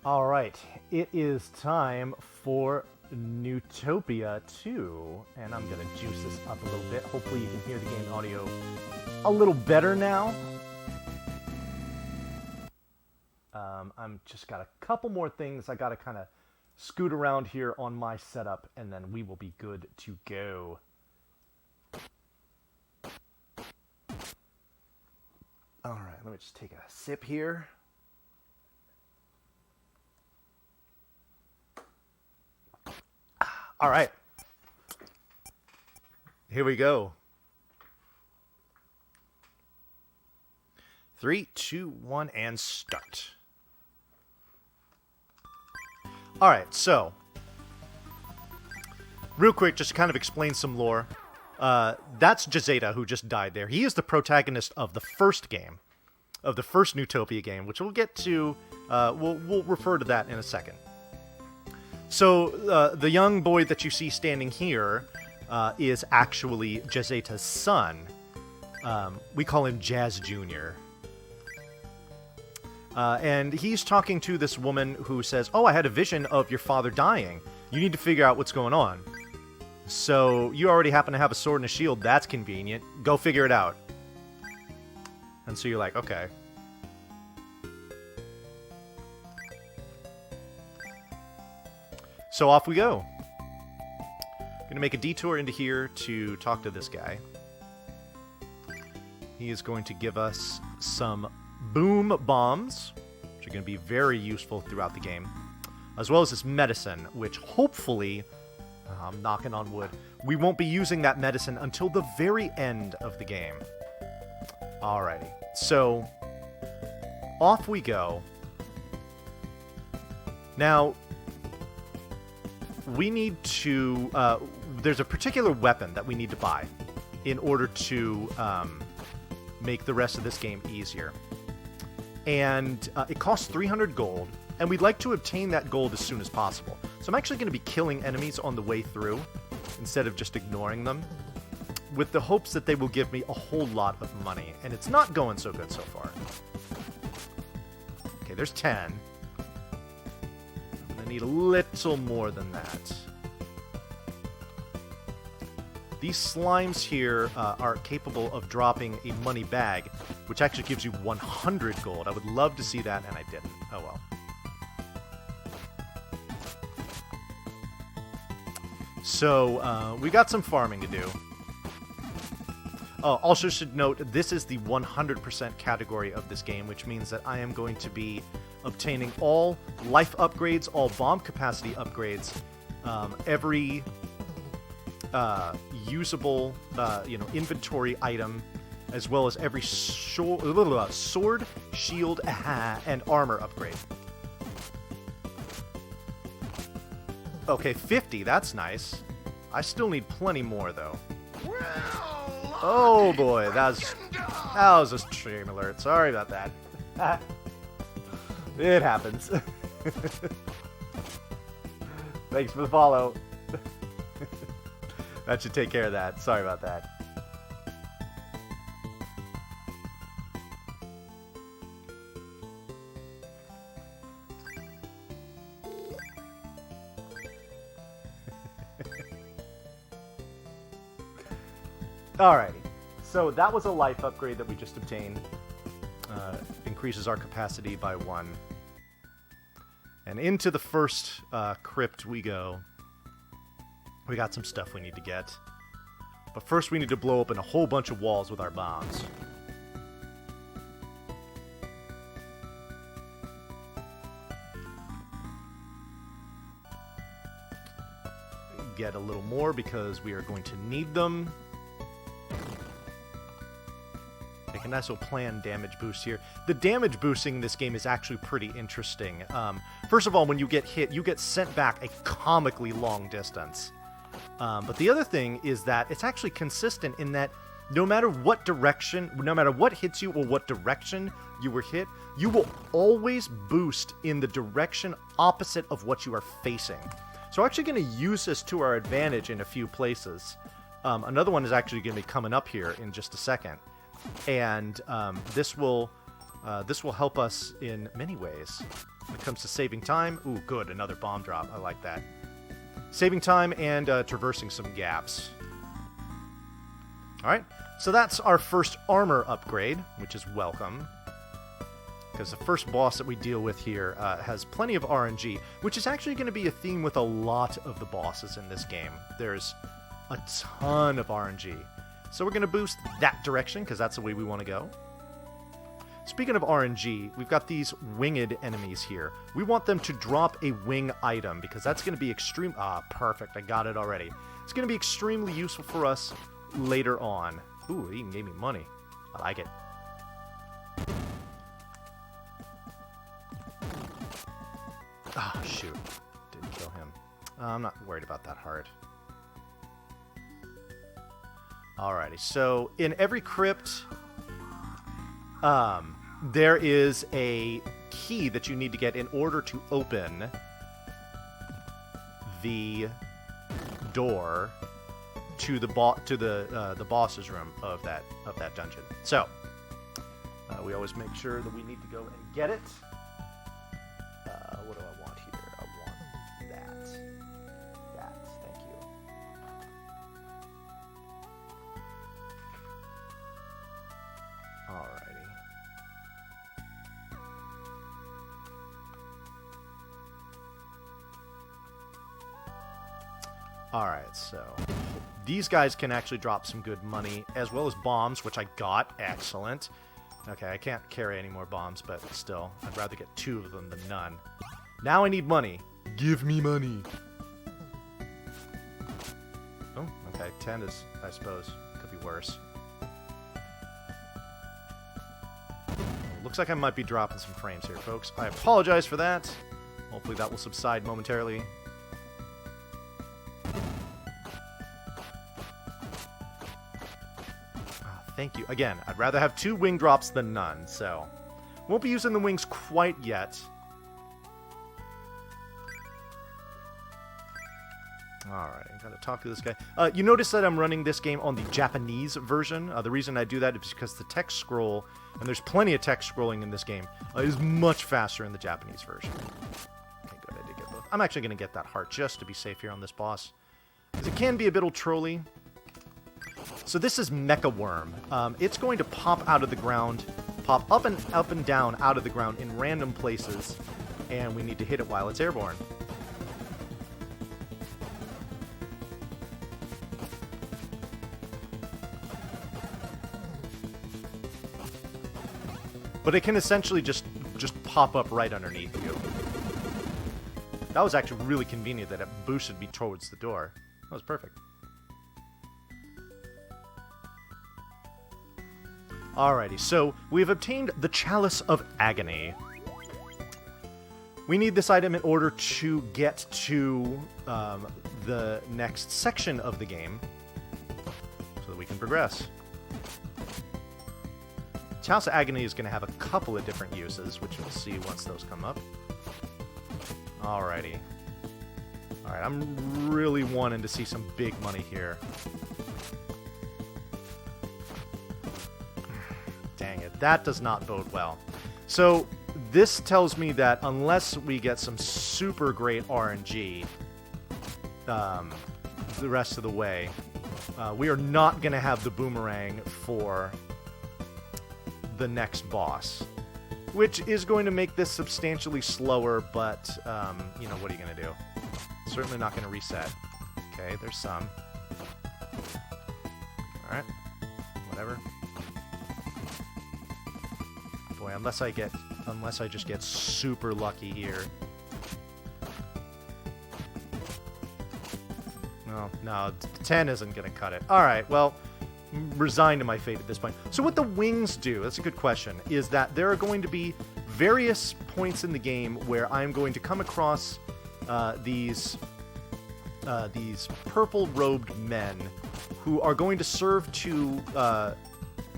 All right, it is time for Neutopia II, and I'm gonna juice this up a little bit. Hopefully you can hear the game audio a little better now. I'm just got a couple more things I gotta kind of scoot around here on my setup, and then we will be good to go. All right, let me just take a sip here. All right. Here we go. 3, 2, 1, and start. All right, so real quick, just to kind of explain some lore. That's Jazeta, who just died there. He is the protagonist of the first game, of the first Neutopia game, which we'll get to. We'll refer to that in a second. So the young boy that you see standing here is actually Jazeta's son. We call him Jazz Jr. And he's talking to this woman who says, "Oh, I had a vision of your father dying. You need to figure out what's going on. So you already happen to have a sword and a shield. That's convenient. Go figure it out." And so you're like, okay. So off we go. Gonna make a detour into here to talk to this guy. He is going to give us some boom bombs, which are going to be very useful throughout the game, as well as this medicine, which hopefully, I'm knocking on wood, we won't be using that medicine until the very end of the game. Alrighty, so off we go. Now, we need to, there's a particular weapon that we need to buy in order to make the rest of this game easier. And it costs 300 gold, and we'd like to obtain that gold as soon as possible. So I'm actually going to be killing enemies on the way through, instead of just ignoring them, with the hopes that they will give me a whole lot of money. And it's not going so good so far. Okay, there's 10. I need a little more than that. These slimes here are capable of dropping a money bag, which actually gives you 100 gold. I would love to see that, and I didn't. Oh well. So, we got some farming to do. Oh, also should note, this is the 100% category of this game, which means that I am going to be obtaining all life upgrades, all bomb capacity upgrades, every usable, inventory item, as well as every sword, shield, and armor upgrade. Okay, 50, that's nice. I still need plenty more, though. Oh boy, that was a stream alert. Sorry about that. It happens. Thanks for the follow. That should take care of that. Sorry about that. Alrighty. So that was a life upgrade that we just obtained. Increases our capacity by 1. And into the first crypt we go. We got some stuff we need to get. But first we need to blow open a whole bunch of walls with our bombs. Get a little more because we are going to need them. Make a nice little planned damage boost here. The damage boosting in this game is actually pretty interesting. First of all, when you get hit, you get sent back a comically long distance. But the other thing is that it's actually consistent in that no matter what direction, no matter what hits you or what direction you were hit, you will always boost in the direction opposite of what you are facing. So we're actually going to use this to our advantage in a few places. Another one is actually going to be coming up here in just a second. And this will This will help us in many ways. When it comes to saving time, ooh, good, another bomb drop. I like that. Saving time and traversing some gaps. Alright, so that's our first armor upgrade, which is welcome. Because the first boss that we deal with here has plenty of RNG, which is actually going to be a theme with a lot of the bosses in this game. There's a ton of RNG. So we're going to boost that direction, because that's the way we want to go. Speaking of RNG, we've got these winged enemies here. We want them to drop a wing item, because that's going to be extreme... Ah, perfect, I got it already. It's going to be extremely useful for us later on. Ooh, it even gave me money. I like it. Oh, shoot. Didn't kill him. I'm not worried about that hard. Alrighty, so in every crypt, there is a key that you need to get in order to open the door to the boss's room of that dungeon. So we always make sure that we need to go and get it. What do I want here? I want that. Thank you. Alrighty. Alright, so these guys can actually drop some good money, as well as bombs, which I got. Excellent. Okay, I can't carry any more bombs, but still, I'd rather get 2 of them than none. Now I need money. Give me money. Oh, okay, 10 is, I suppose, could be worse. Looks like I might be dropping some frames here, folks. I apologize for that. Hopefully that will subside momentarily. Thank you. Again, I'd rather have 2 wing drops than none, so... Won't be using the wings quite yet. Alright, I gotta talk to this guy. You notice that I'm running this game on the Japanese version. The reason I do that is because the text scroll, and there's plenty of text scrolling in this game, is much faster in the Japanese version. Okay, good, I did get both. I'm actually gonna get that heart just to be safe here on this boss. Because it can be a bit trolly. So this is Mecha Worm. It's going to pop out of the ground, pop up and down out of the ground in random places, and we need to hit it while it's airborne. But it can essentially just pop up right underneath you. That was actually really convenient that it boosted me towards the door. That was perfect. Alrighty, so we've obtained the Chalice of Agony. We need this item in order to get to the next section of the game so that we can progress. Chalice of Agony is going to have a couple of different uses, which we'll see once those come up. Alrighty. Alright, I'm really wanting to see some big money here. Dang it, that does not bode well. So, this tells me that unless we get some super great RNG the rest of the way, we are not going to have the boomerang for the next boss, which is going to make this substantially slower, but, you know, what are you going to do? Certainly not going to reset. Okay, there's some. Alright, whatever. Boy, unless I just get super lucky here. No, 10 isn't going to cut it. Alright, well, resigned to my fate at this point. So what the wings do, that's a good question, is that there are going to be various points in the game where I'm going to come across these purple-robed men who are going to serve to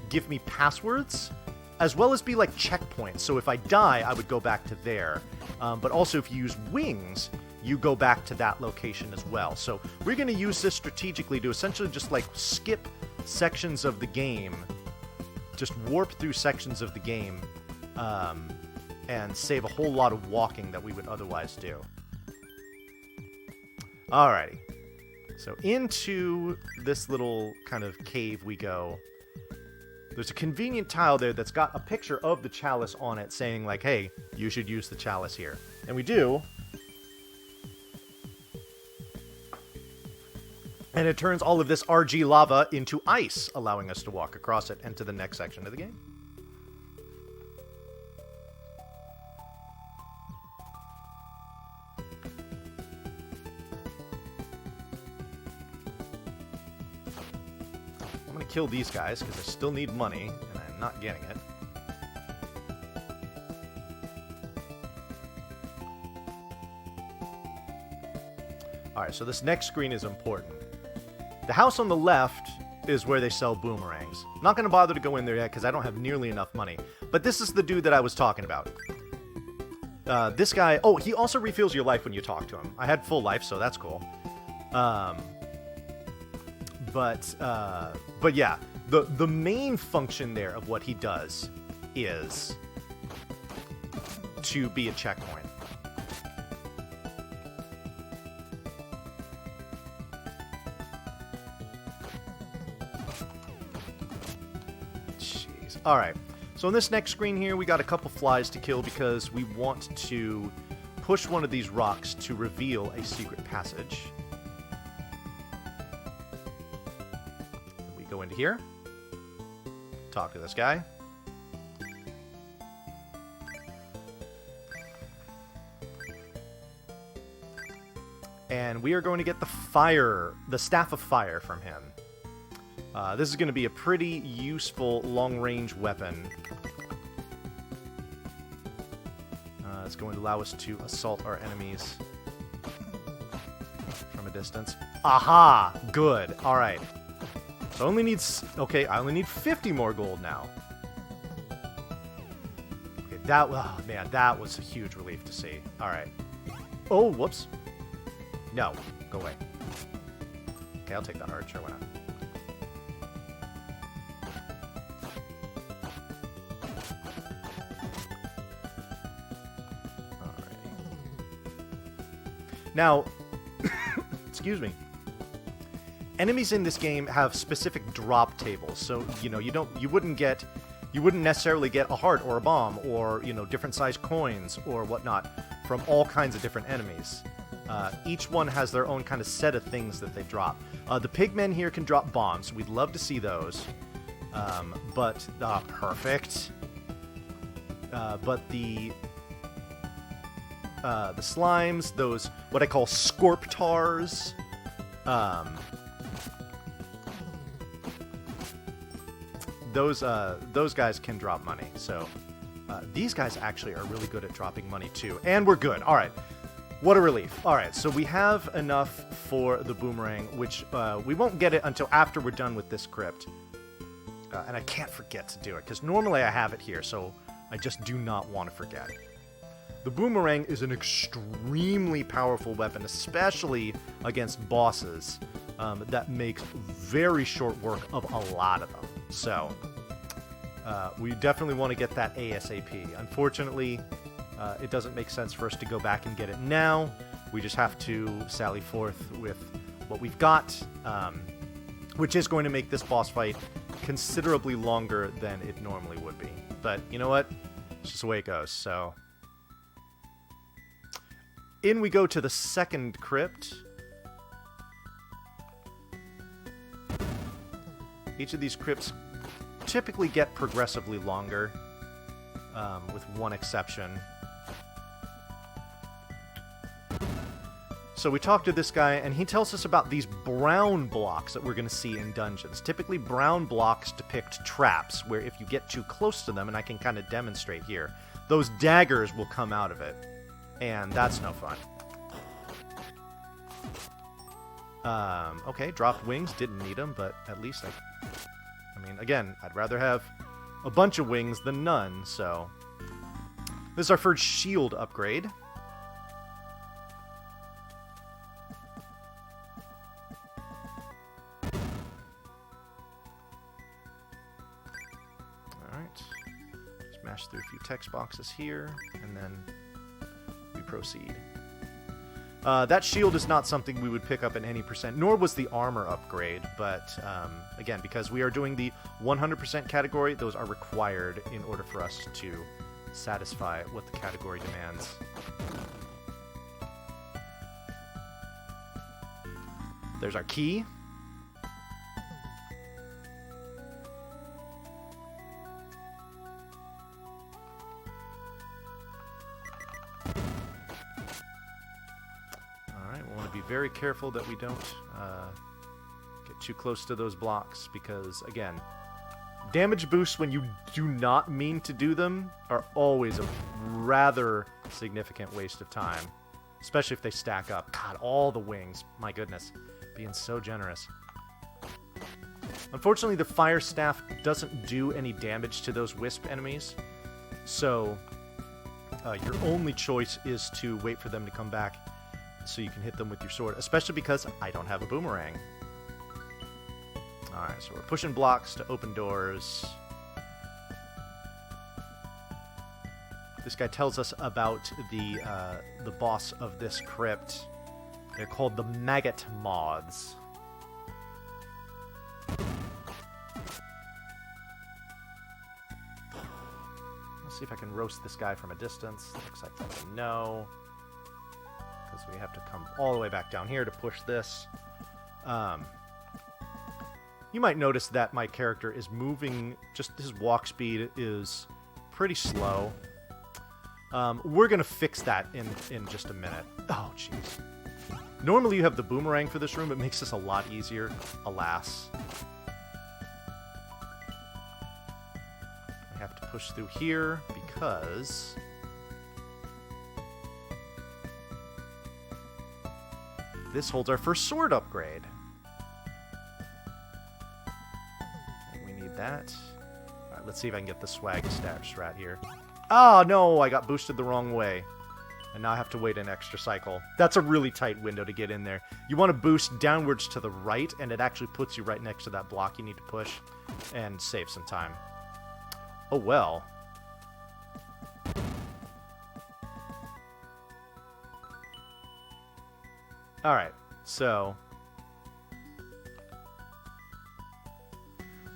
give me passwords, as well as be like checkpoints. So if I die, I would go back to there. But also if you use wings, you go back to that location as well. So we're going to use this strategically to essentially just like skip sections of the game, just warp through sections of the game and save a whole lot of walking that we would otherwise do. Alrighty. So into this little kind of cave we go. There's a convenient tile there that's got a picture of the chalice on it saying, like, hey, you should use the chalice here. And we do. And it turns all of this RG lava into ice, allowing us to walk across it and to the next section of the game. I'm going to kill these guys because I still need money, and I'm not getting it. Alright, so this next screen is important. The house on the left is where they sell boomerangs. I'm not going to bother to go in there yet because I don't have nearly enough money. But this is the dude that I was talking about. This guy... Oh, he also refills your life when you talk to him. I had full life, so that's cool. But yeah, the main function there of what he does is to be a checkpoint. Jeez. All right. So in this next screen here, we got a couple flies to kill because we want to push one of these rocks to reveal a secret passage. We go into here, talk to this guy. And we are going to get the Staff of Fire from him. This is going to be a pretty useful long-range weapon. It's going to allow us to assault our enemies from a distance. Aha! Good. All right. So I only need... Okay, I only need 50 more gold now. Okay, that... Oh, man, that was a huge relief to see. All right. Oh, whoops. No. Go away. Okay, I'll take that heart. Sure, why not? Now, excuse me. Enemies in this game have specific drop tables, so you wouldn't necessarily get a heart or a bomb or different sized coins or whatnot from all kinds of different enemies. Each one has their own kind of set of things that they drop. The pigmen here can drop bombs. We'd love to see those, but perfect. But the slimes, those what I call scorptars, those guys can drop money. So these guys actually are really good at dropping money too, and we're good. All right, what a relief. All right, so we have enough for the boomerang, which we won't get it until after we're done with this crypt, and I can't forget to do it because normally I have it here, so I just do not want to forget. The boomerang is an extremely powerful weapon, especially against bosses, that makes very short work of a lot of them. So, we definitely want to get that ASAP. Unfortunately, it doesn't make sense for us to go back and get it now. We just have to sally forth with what we've got, which is going to make this boss fight considerably longer than it normally would be. But you know what? It's just the way it goes, so... In we go to the second crypt. Each of these crypts typically get progressively longer, with one exception. So we talk to this guy, and he tells us about these brown blocks that we're going to see in dungeons. Typically, brown blocks depict traps, where if you get too close to them, and I can kind of demonstrate here, those daggers will come out of it. And that's no fun. Okay, dropped wings, didn't need them, but at least I mean, again, I'd rather have a bunch of wings than none, so... This is our first shield upgrade. Alright. Smash through a few text boxes here, and then we proceed. That shield is not something we would pick up in any percent, nor was the armor upgrade, but again, because we are doing the 100% category, those are required in order for us to satisfy what the category demands. There's our key. Very careful that we don't get too close to those blocks, because again, damage boosts when you do not mean to do them are always a rather significant waste of time, especially if they stack up. God, all the wings, my goodness, being so generous. Unfortunately, the fire staff doesn't do any damage to those wisp enemies, so your only choice is to wait for them to come back so you can hit them with your sword, especially because I don't have a boomerang. Alright, so we're pushing blocks to open doors. This guy tells us about the boss of this crypt. They're called the maggot moths. Let's see if I can roast this guy from a distance. Looks like that's a no. So we have to come all the way back down here to push this. You might notice that my character is moving, just his walk speed is pretty slow. We're going to fix that in just a minute. Oh, jeez. Normally you have the boomerang for this room. It makes this a lot easier, alas. I have to push through here because this holds our first sword upgrade. And we need that. Alright, let's see if I can get the swag stash strat here. Oh, no! I got boosted the wrong way. And now I have to wait an extra cycle. That's a really tight window to get in there. You want to boost downwards to the right, and it actually puts you right next to that block you need to push, and save some time. Oh, well. Alright, so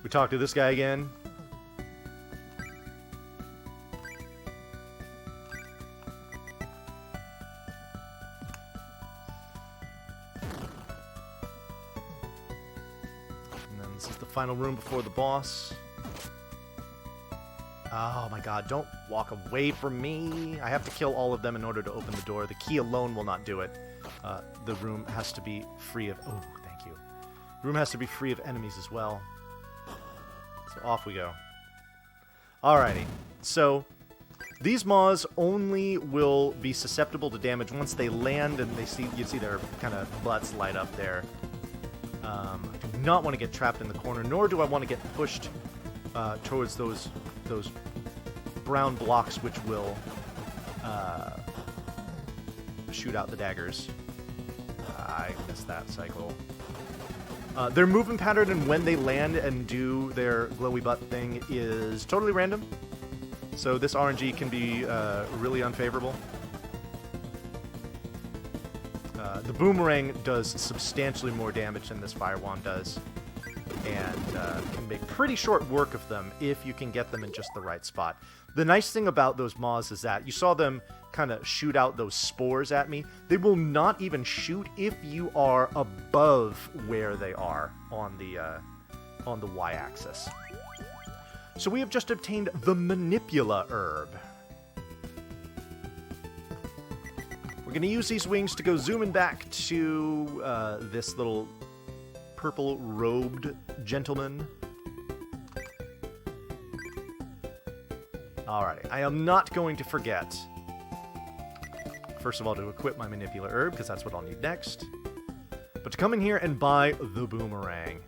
we talk to this guy again. And then this is the final room before the boss. Oh my god, don't walk away from me. I have to kill all of them in order to open the door. The key alone will not do it. The room has to be free of... Oh, thank you. The room has to be free of enemies as well. So off we go. Alrighty. So, these moths only will be susceptible to damage once they land and you see their kind of butts light up there. I do not want to get trapped in the corner, nor do I want to get pushed towards those brown blocks which will shoot out the daggers. I missed that cycle. Their movement pattern and when they land and do their glowy butt thing is totally random. So this RNG can be really unfavorable. The boomerang does substantially more damage than this fire wand does. And can make pretty short work of them if you can get them in just the right spot. The nice thing about those moths is that you saw them kind of shoot out those spores at me. They will not even shoot if you are above where they are on the y-axis. So we have just obtained the Manipula herb. We're going to use these wings to go zooming back to this little purple-robed gentleman. Alrighty, I am not going to forget, first of all, to equip my Manipula herb, because that's what I'll need next, but to come in here and buy the boomerang.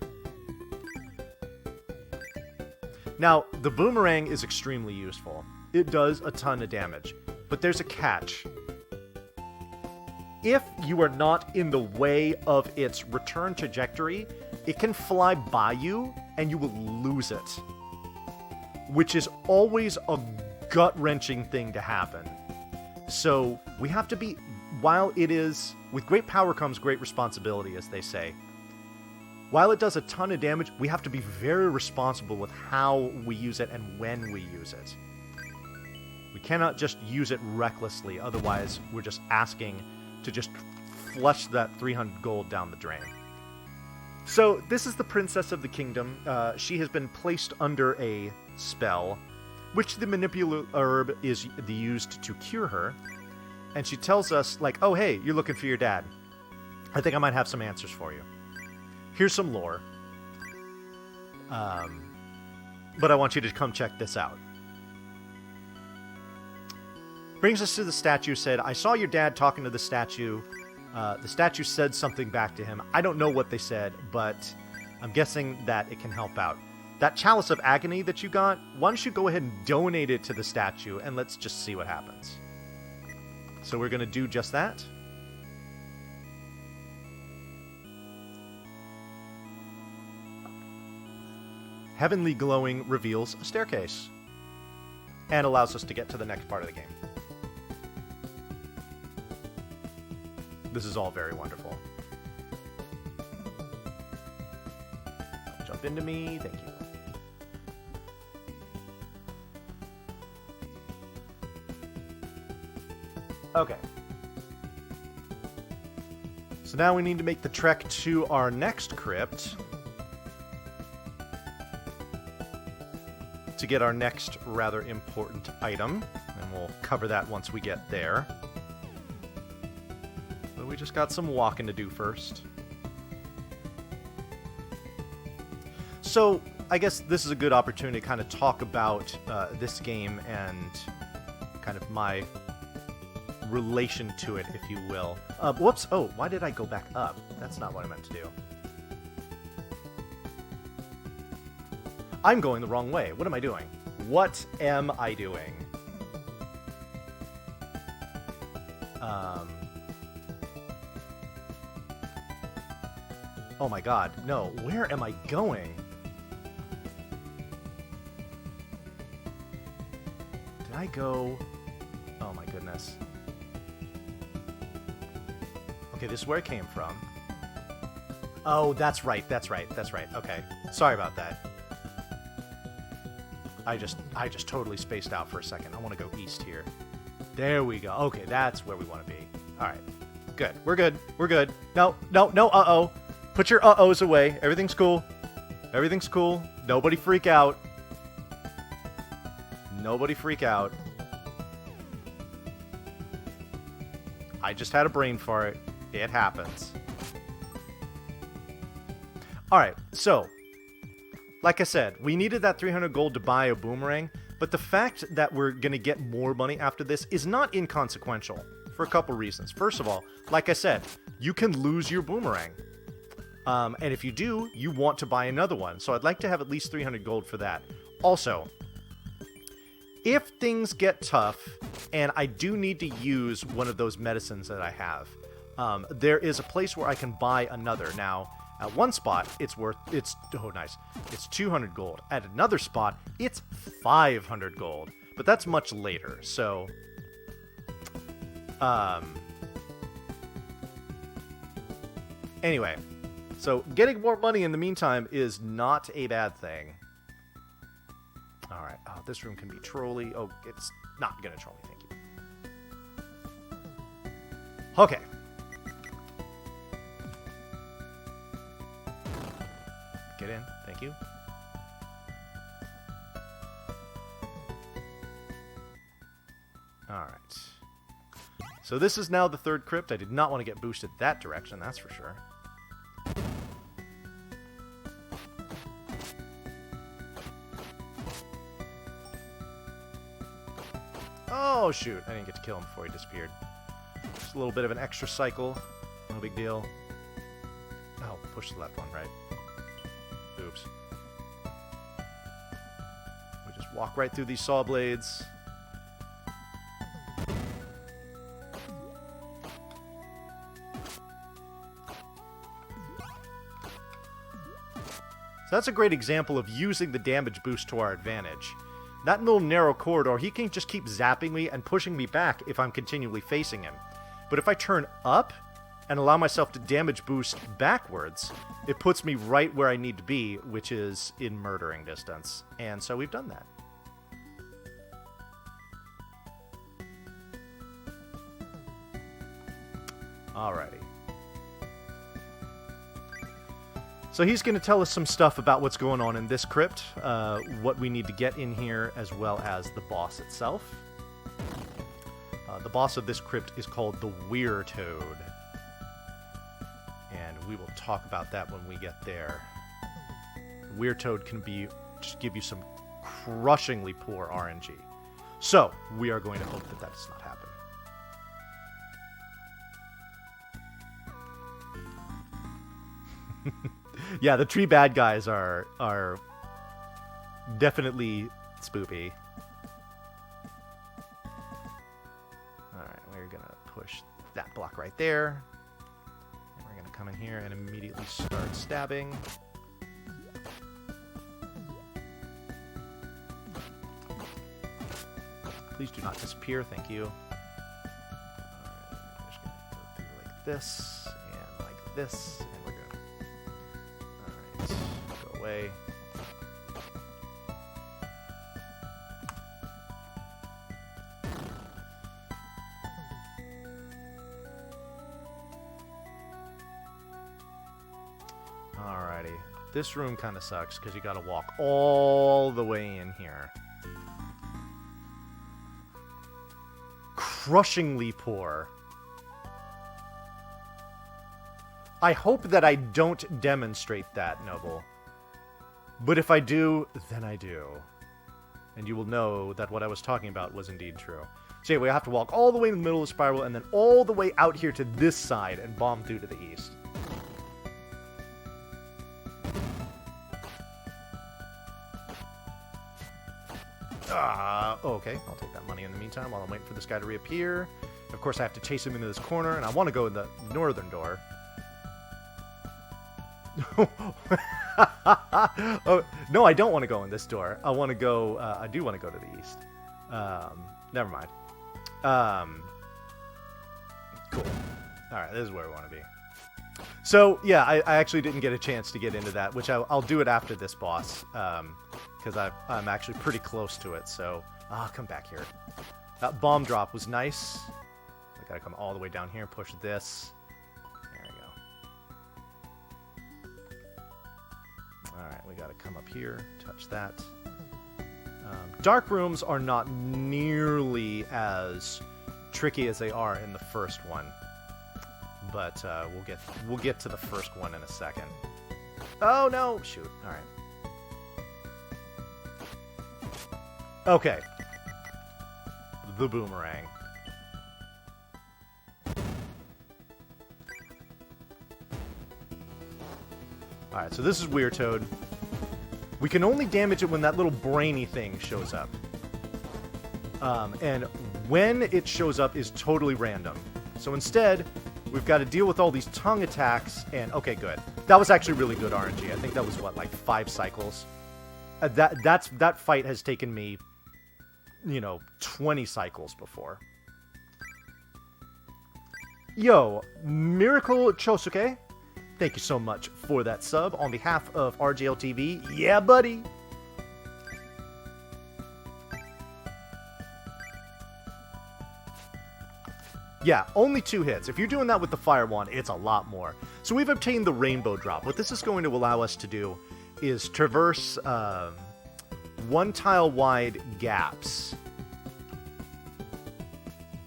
Now, the boomerang is extremely useful. It does a ton of damage, but there's a catch. If you are not in the way of its return trajectory, it can fly by you and you will lose it. Which is always a gut-wrenching thing to happen. So we have to be, while it is, with great power comes great responsibility, as they say. While it does a ton of damage, we have to be very responsible with how we use it and when we use it. We cannot just use it recklessly, otherwise we're just asking to just flush that 300 gold down the drain. So this is the Princess of the Kingdom. She has been placed under a spell, which the Manipulator Herb is used to cure her. And she tells us, like, oh, hey, you're looking for your dad. I think I might have some answers for you. Here's some lore. But I want you to come check this out. Brings us to the statue, said, I saw your dad talking to the statue. The statue said something back to him. I don't know what they said, but I'm guessing that it can help out. That Chalice of Agony that you got, why don't you go ahead and donate it to the statue, and let's just see what happens. So we're going to do just that. Heavenly Glowing reveals a staircase, and allows us to get to the next part of the game. This is all very wonderful. Jump into me, thank you. Okay. So now we need to make the trek to our next crypt to get our next rather important item, and we'll cover that once we get there. But we just got some walking to do first. So I guess this is a good opportunity to kind of talk about this game and kind of my relation to it, if you will. Whoops! Oh, why did I go back up? That's not what I meant to do. I'm going the wrong way. What am I doing? What am I doing? Oh my god, no. Where am I going? Did I go... Oh my goodness. Okay, this is where I came from. Oh, that's right, that's right, that's right. Okay, sorry about that. I just totally spaced out for a second. I want to go east here. There we go. Okay, that's where we want to be. All right, good. We're good. We're good. No, no, no. Uh-oh. Put your uh-ohs away. Everything's cool. Everything's cool. Nobody freak out. Nobody freak out. I just had a brain fart. It happens. Alright, so, like I said, we needed that 300 gold to buy a boomerang, but the fact that we're going to get more money after this is not inconsequential for a couple reasons. First of all, like I said, you can lose your boomerang. And if you do, you want to buy another one. So I'd like to have at least 300 gold for that. Also, if things get tough, and I do need to use one of those medicines that I have, there is a place where I can buy another. Now, at one spot, it's 200 gold. At another spot, it's 500 gold. But that's much later, so... Anyway, so getting more money in the meantime is not a bad thing. Alright, oh, this room can be trolly. Oh, it's not gonna troll me, thank you. Okay. Get in, thank you. Alright. So this is now the third crypt. I did not want to get boosted that direction, that's for sure. Oh, shoot. I didn't get to kill him before he disappeared. Just a little bit of an extra cycle. No big deal. Oh, push the left one, right? Oops. We just walk right through these saw blades. So that's a great example of using the damage boost to our advantage. that little narrow corridor, he can just keep zapping me and pushing me back if I'm continually facing him. But if I turn up and allow myself to damage boost backwards, it puts me right where I need to be, which is in murdering distance. And so we've done that. Alrighty. So he's going to tell us some stuff about what's going on in this crypt, what we need to get in here, as well as the boss itself. The boss of this crypt is called the Weirtoad. And we will talk about that when we get there. Weirtoad can just give you some crushingly poor RNG. So, we are going to hope that that does not happen. Yeah, the tree bad guys are definitely spoopy. Alright, we're gonna push that block right there. And we're gonna come in here and immediately start stabbing. Please do not disappear, thank you. Alright, we're just gonna go through like this, and like this, and we're good. Alright, go away. Alrighty. This room kind of sucks because you gotta walk all the way in here. Crushingly poor. I hope that I don't demonstrate that, Noble. But if I do, then I do. And you will know that what I was talking about was indeed true. So anyway, I have to walk all the way in the middle of the spiral and then all the way out here to this side and bomb through to the east. Okay, I'll take that money in the meantime while I'm waiting for this guy to reappear. Of course, I have to chase him into this corner, and I want to go in the northern door. Oh, no, I don't want to go in this door. I want to go, I do want to go to the east. Never mind. Cool. Alright, this is where we want to be. So, yeah, I actually didn't get a chance to get into that, which I'll do it after this boss. Because I'm actually pretty close to it, so... come back here. That bomb drop was nice. I gotta come all the way down here and push this. There we go. Alright, we gotta come up here, touch that. Dark rooms are not nearly as tricky as they are in the first one. But we'll get to the first one in a second. Oh no! Shoot. Alright. Okay. The boomerang. Alright, so this is Weirtoad. We can only damage it when that little brainy thing shows up. And when it shows up is totally random. So instead, we've got to deal with all these tongue attacks and... Okay, good. That was actually really good RNG. I think that was, what, like 5 cycles? That fight has taken me... 20 cycles before. Yo, Miracle Chosuke, thank you so much for that sub on behalf of RJL TV. Yeah, buddy. Yeah, only 2 hits. If you're doing that with the Fire Wand, it's a lot more. So we've obtained the Rainbow Drop. What this is going to allow us to do is traverse 1 tile wide gaps.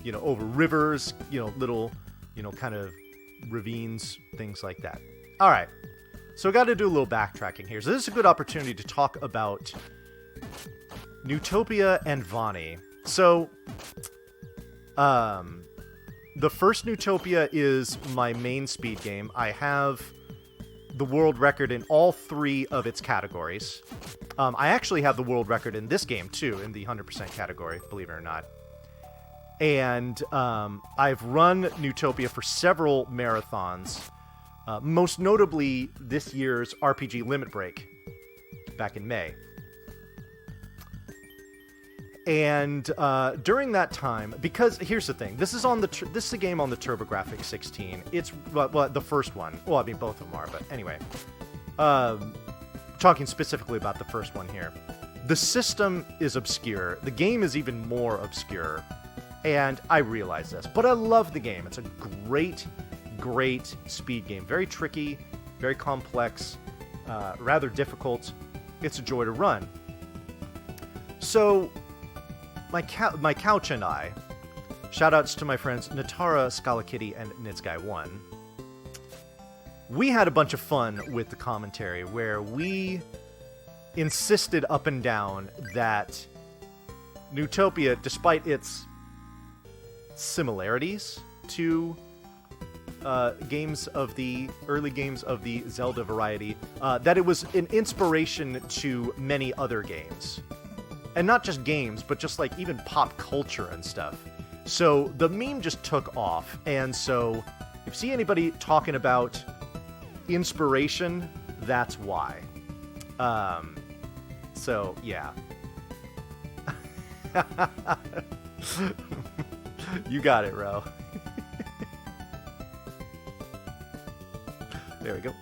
Over rivers, little, kind of ravines, things like that. All right. So I got to do a little backtracking here. So this is a good opportunity to talk about Neutopia and Vani. So, the first Neutopia is my main speed game. I have the world record in all 3 of its categories. I actually have the world record in this game, too, in the 100% category, believe it or not. And I've run Neutopia for several marathons, most notably this year's RPG Limit Break back in May. And during that time, because here's the thing, this is a game on the TurboGrafx 16. It's well, the first one. Well, I mean both of them are, but anyway. Talking specifically about the first one here. The system is obscure. The game is even more obscure. And I realize this, but I love the game. It's a great, great speed game. Very tricky, very complex, rather difficult. It's a joy to run. So, my couch and I, shoutouts to my friends Natara, Scalakitty, and Nitsguy1, we had a bunch of fun with the commentary where we insisted up and down that Neutopia, despite its similarities to games of the early games of the Zelda variety, that it was an inspiration to many other games. And not just games, but just like even pop culture and stuff. So the meme just took off, and so if you see anybody talking about inspiration, that's why. So yeah. You got it, Ro. There we go.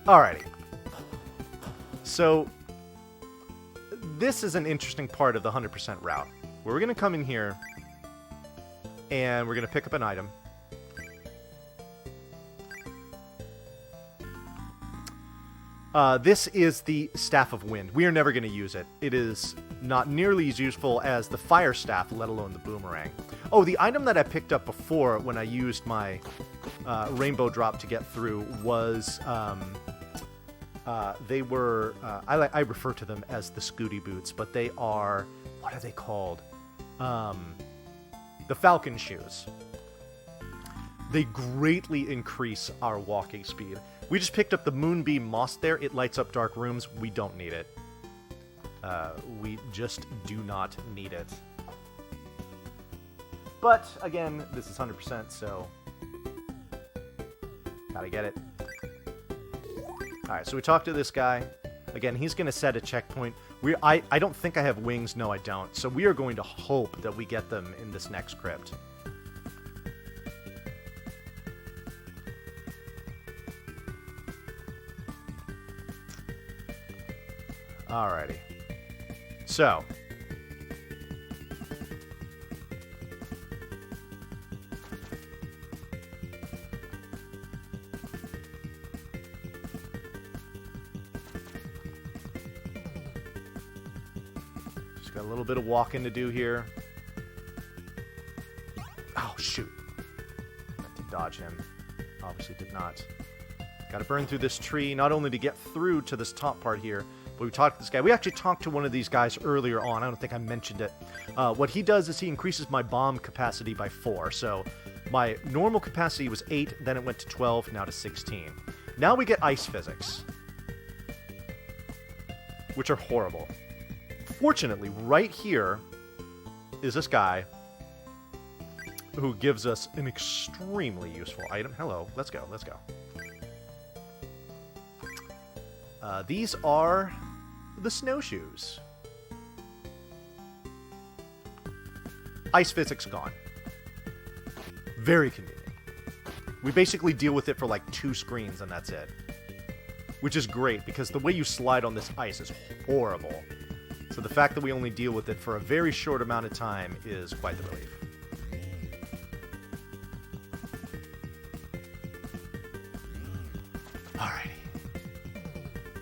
Alrighty. So, this is an interesting part of the 100% route, where we're going to come in here, and we're going to pick up an item. This is the Staff of Wind. We are never going to use it. It is not nearly as useful as the Fire Staff, let alone the Boomerang. Oh, the item that I picked up before when I used my Rainbow Drop to get through was... they were, I refer to them as the Scooty Boots, but they are, what are they called? The Falcon Shoes. They greatly increase our walking speed. We just picked up the Moonbeam Moss there. It lights up dark rooms. We don't need it. We just do not need it. But, again, this is 100%, so... gotta get it. Alright, so we talked to this guy. Again, he's going to set a checkpoint. I don't think I have wings. No, I don't. So we are going to hope that we get them in this next crypt. Alrighty. So... got a little bit of walking to do here. Oh, shoot. I have to dodge him. Obviously did not. Got to burn through this tree, not only to get through to this top part here, but we talked to this guy. We actually talked to one of these guys earlier on. I don't think I mentioned it. What he does is he increases my bomb capacity by 4. So my normal capacity was 8, then it went to 12, now to 16. Now we get ice physics, which are horrible. Fortunately, right here is this guy who gives us an extremely useful item. Hello, let's go, let's go. These are the snowshoes. Ice physics gone. Very convenient. We basically deal with it for like 2 screens and that's it. Which is great, because the way you slide on this ice is horrible. So the fact that we only deal with it for a very short amount of time is quite the relief. Alrighty.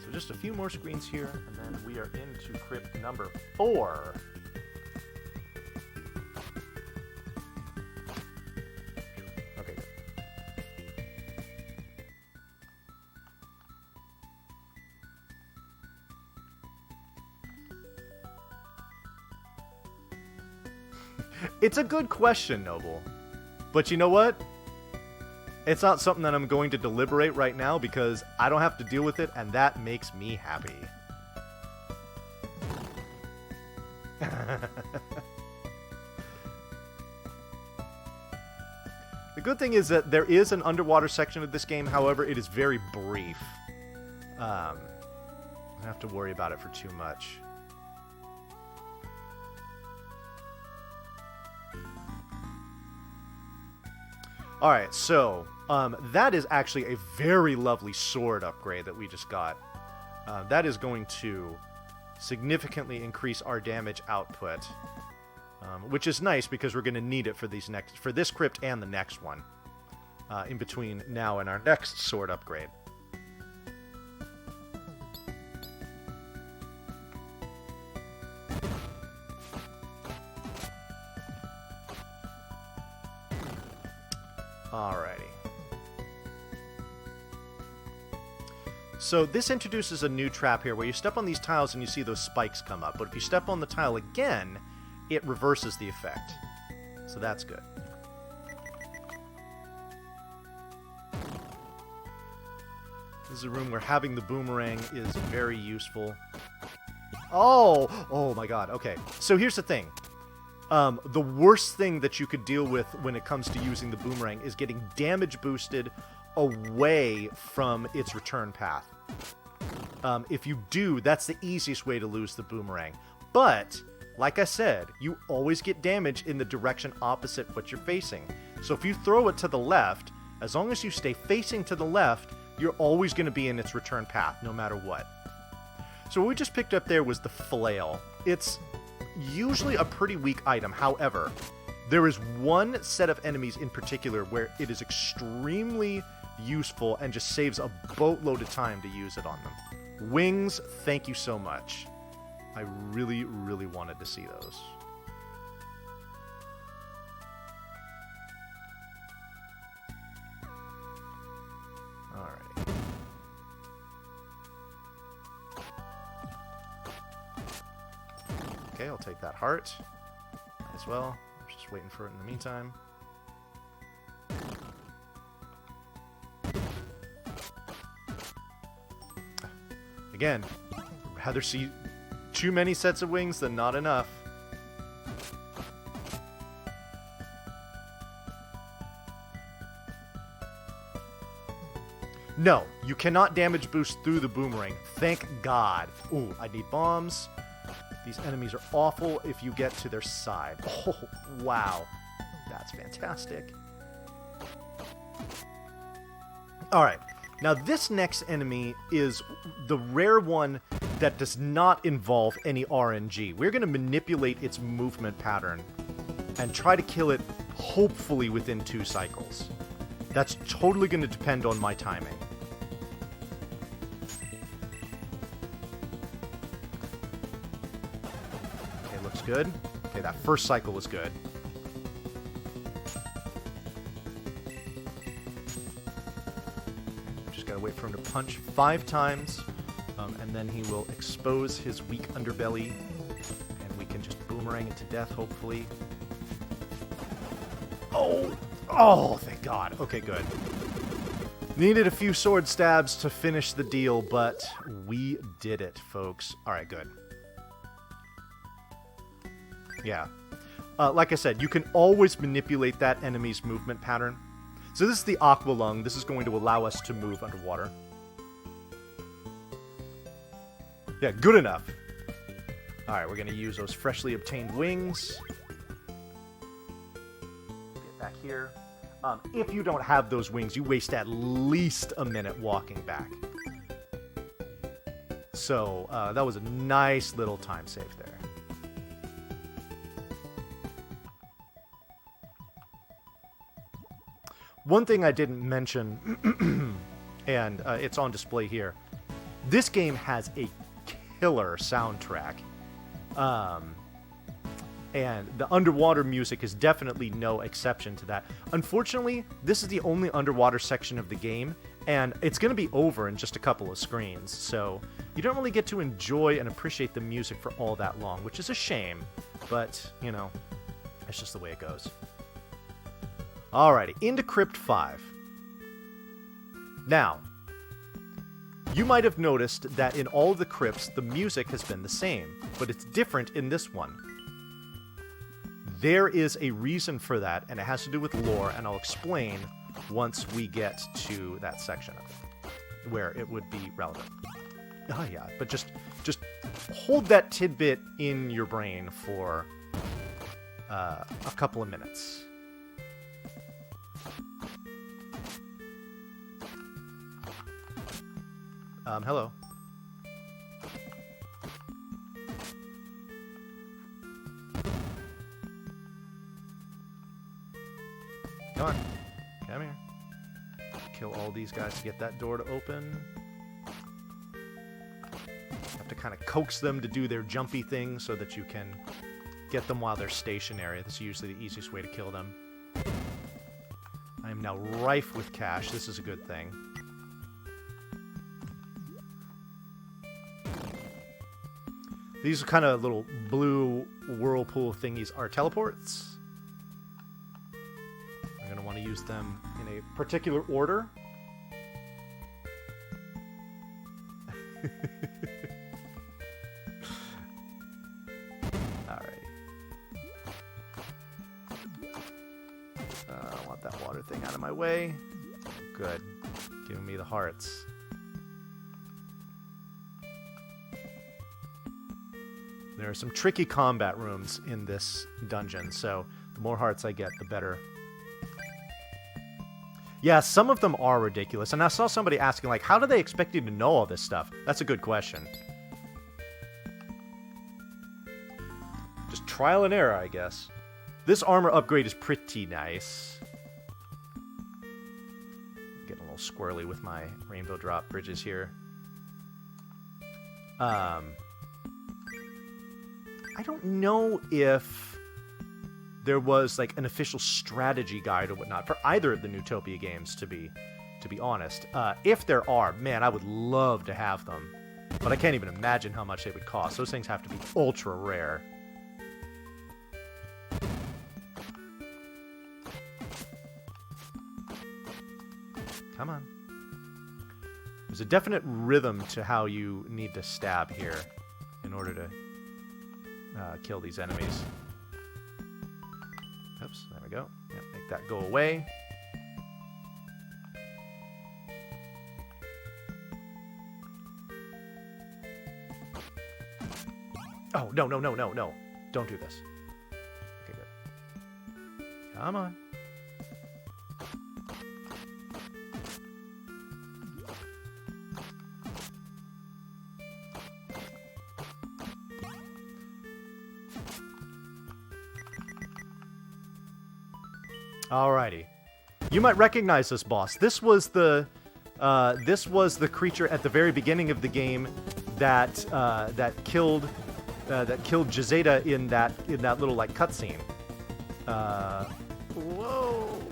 So just a few more screens here, and then we are into crypt number 4. Okay, good. It's a good question, Noble. But you know what? It's not something that I'm going to deliberate right now because I don't have to deal with it, and that makes me happy. The good thing is that there is an underwater section of this game, however, it is very brief. don't have to worry about it for too much. Alright, so that is actually a very lovely sword upgrade that we just got. That is going to significantly increase our damage output, which is nice because we're going to need it for this crypt and the next one, in between now and our next sword upgrade. Alrighty. So this introduces a new trap here where you step on these tiles and you see those spikes come up. But if you step on the tile again, it reverses the effect. So that's good. This is a room where having the boomerang is very useful. Oh my god. Okay. So here's the thing. The worst thing that you could deal with when it comes to using the boomerang is getting damage boosted away from its return path. If you do, that's the easiest way to lose the boomerang. But, like I said, you always get damage in the direction opposite what you're facing. So if you throw it to the left, as long as you stay facing to the left, you're always going to be in its return path, no matter what. So what we just picked up there was the flail. It's usually a pretty weak item. However, there is one set of enemies in particular where it is extremely useful and just saves a boatload of time to use it on them. Wings, thank you so much. I really, really wanted to see those. Alright. Okay, I'll take that heart. Might as well. I'm just waiting for it in the meantime. Again, rather see too many sets of wings than not enough. No, you cannot damage boost through the boomerang. Thank God. Ooh, I need bombs. These enemies are awful if you get to their side. Oh, wow. That's fantastic. Alright. Now, this next enemy is the rare one that does not involve any RNG. We're going to manipulate its movement pattern and try to kill it, hopefully, within 2 cycles. That's totally going to depend on my timing. Okay, looks good. Okay, that first cycle was good. Gotta wait for him to punch 5 times, and then he will expose his weak underbelly, and we can just boomerang it to death, hopefully. Oh, thank God. Okay, good. Needed a few sword stabs to finish the deal, but we did it, folks. Alright, good. Yeah. Like I said, you can always manipulate that enemy's movement pattern. So this is the Aqua Lung. This is going to allow us to move underwater. Yeah, good enough. Alright, we're going to use those freshly obtained wings. Get back here. If you don't have those wings, you waste at least a minute walking back. So, that was a nice little time save there. One thing I didn't mention, and it's on display here, this game has a killer soundtrack. And the underwater music is definitely no exception to that. Unfortunately, this is the only underwater section of the game, and it's going to be over in just a couple of screens, so you don't really get to enjoy and appreciate the music for all that long, which is a shame, but, you know, it's just the way it goes. Alrighty, into Crypt 5. Now, you might have noticed that in all of the crypts, the music has been the same, but it's different in this one. There is a reason for that, and it has to do with lore, and I'll explain once we get to that section of it, where it would be relevant. Oh yeah, but just hold that tidbit in your brain for a couple of minutes. Hello. Come on. Come here. Kill all these guys to get that door to open. Have to kind of coax them to do their jumpy thing so that you can get them while they're stationary. That's usually the easiest way to kill them. I am now rife with cash. This is a good thing. These kind of little blue whirlpool thingies are teleports. I'm going to want to use them in a particular order. Alright. I want that water thing out of my way. Good. Giving me the hearts. There are some tricky combat rooms in this dungeon, so the more hearts I get, the better. Yeah, some of them are ridiculous, and I saw somebody asking, like, how do they expect you to know all this stuff? That's a good question. Just trial and error, I guess. This armor upgrade is pretty nice. Getting a little squirrely with my rainbow drop bridges here. I don't know if there was like an official strategy guide or whatnot for either of the Neutopia games, to be honest. If there are, man, I would love to have them, but I can't even imagine how much they would cost. Those things have to be ultra rare. Come on. There's a definite rhythm to how you need to stab here in order to kill these enemies. Oops, there we go. Yep, make that go away. Oh, no, no, no, no, no. Don't do this. Okay, good. Come on. Alrighty. You might recognize this boss. This was the creature at the very beginning of the game that killed Jazeta in that little like cutscene. Whoa.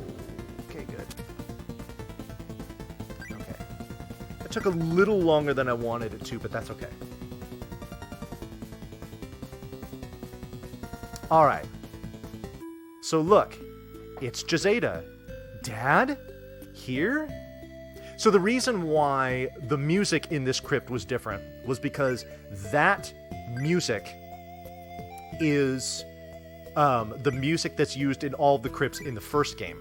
Okay, good. Okay. It took a little longer than I wanted it to, but that's okay. Alright. So look. It's Jazeta. Dad? Here? So the reason why the music in this crypt was different was because that music is the music that's used in all the crypts in the first game.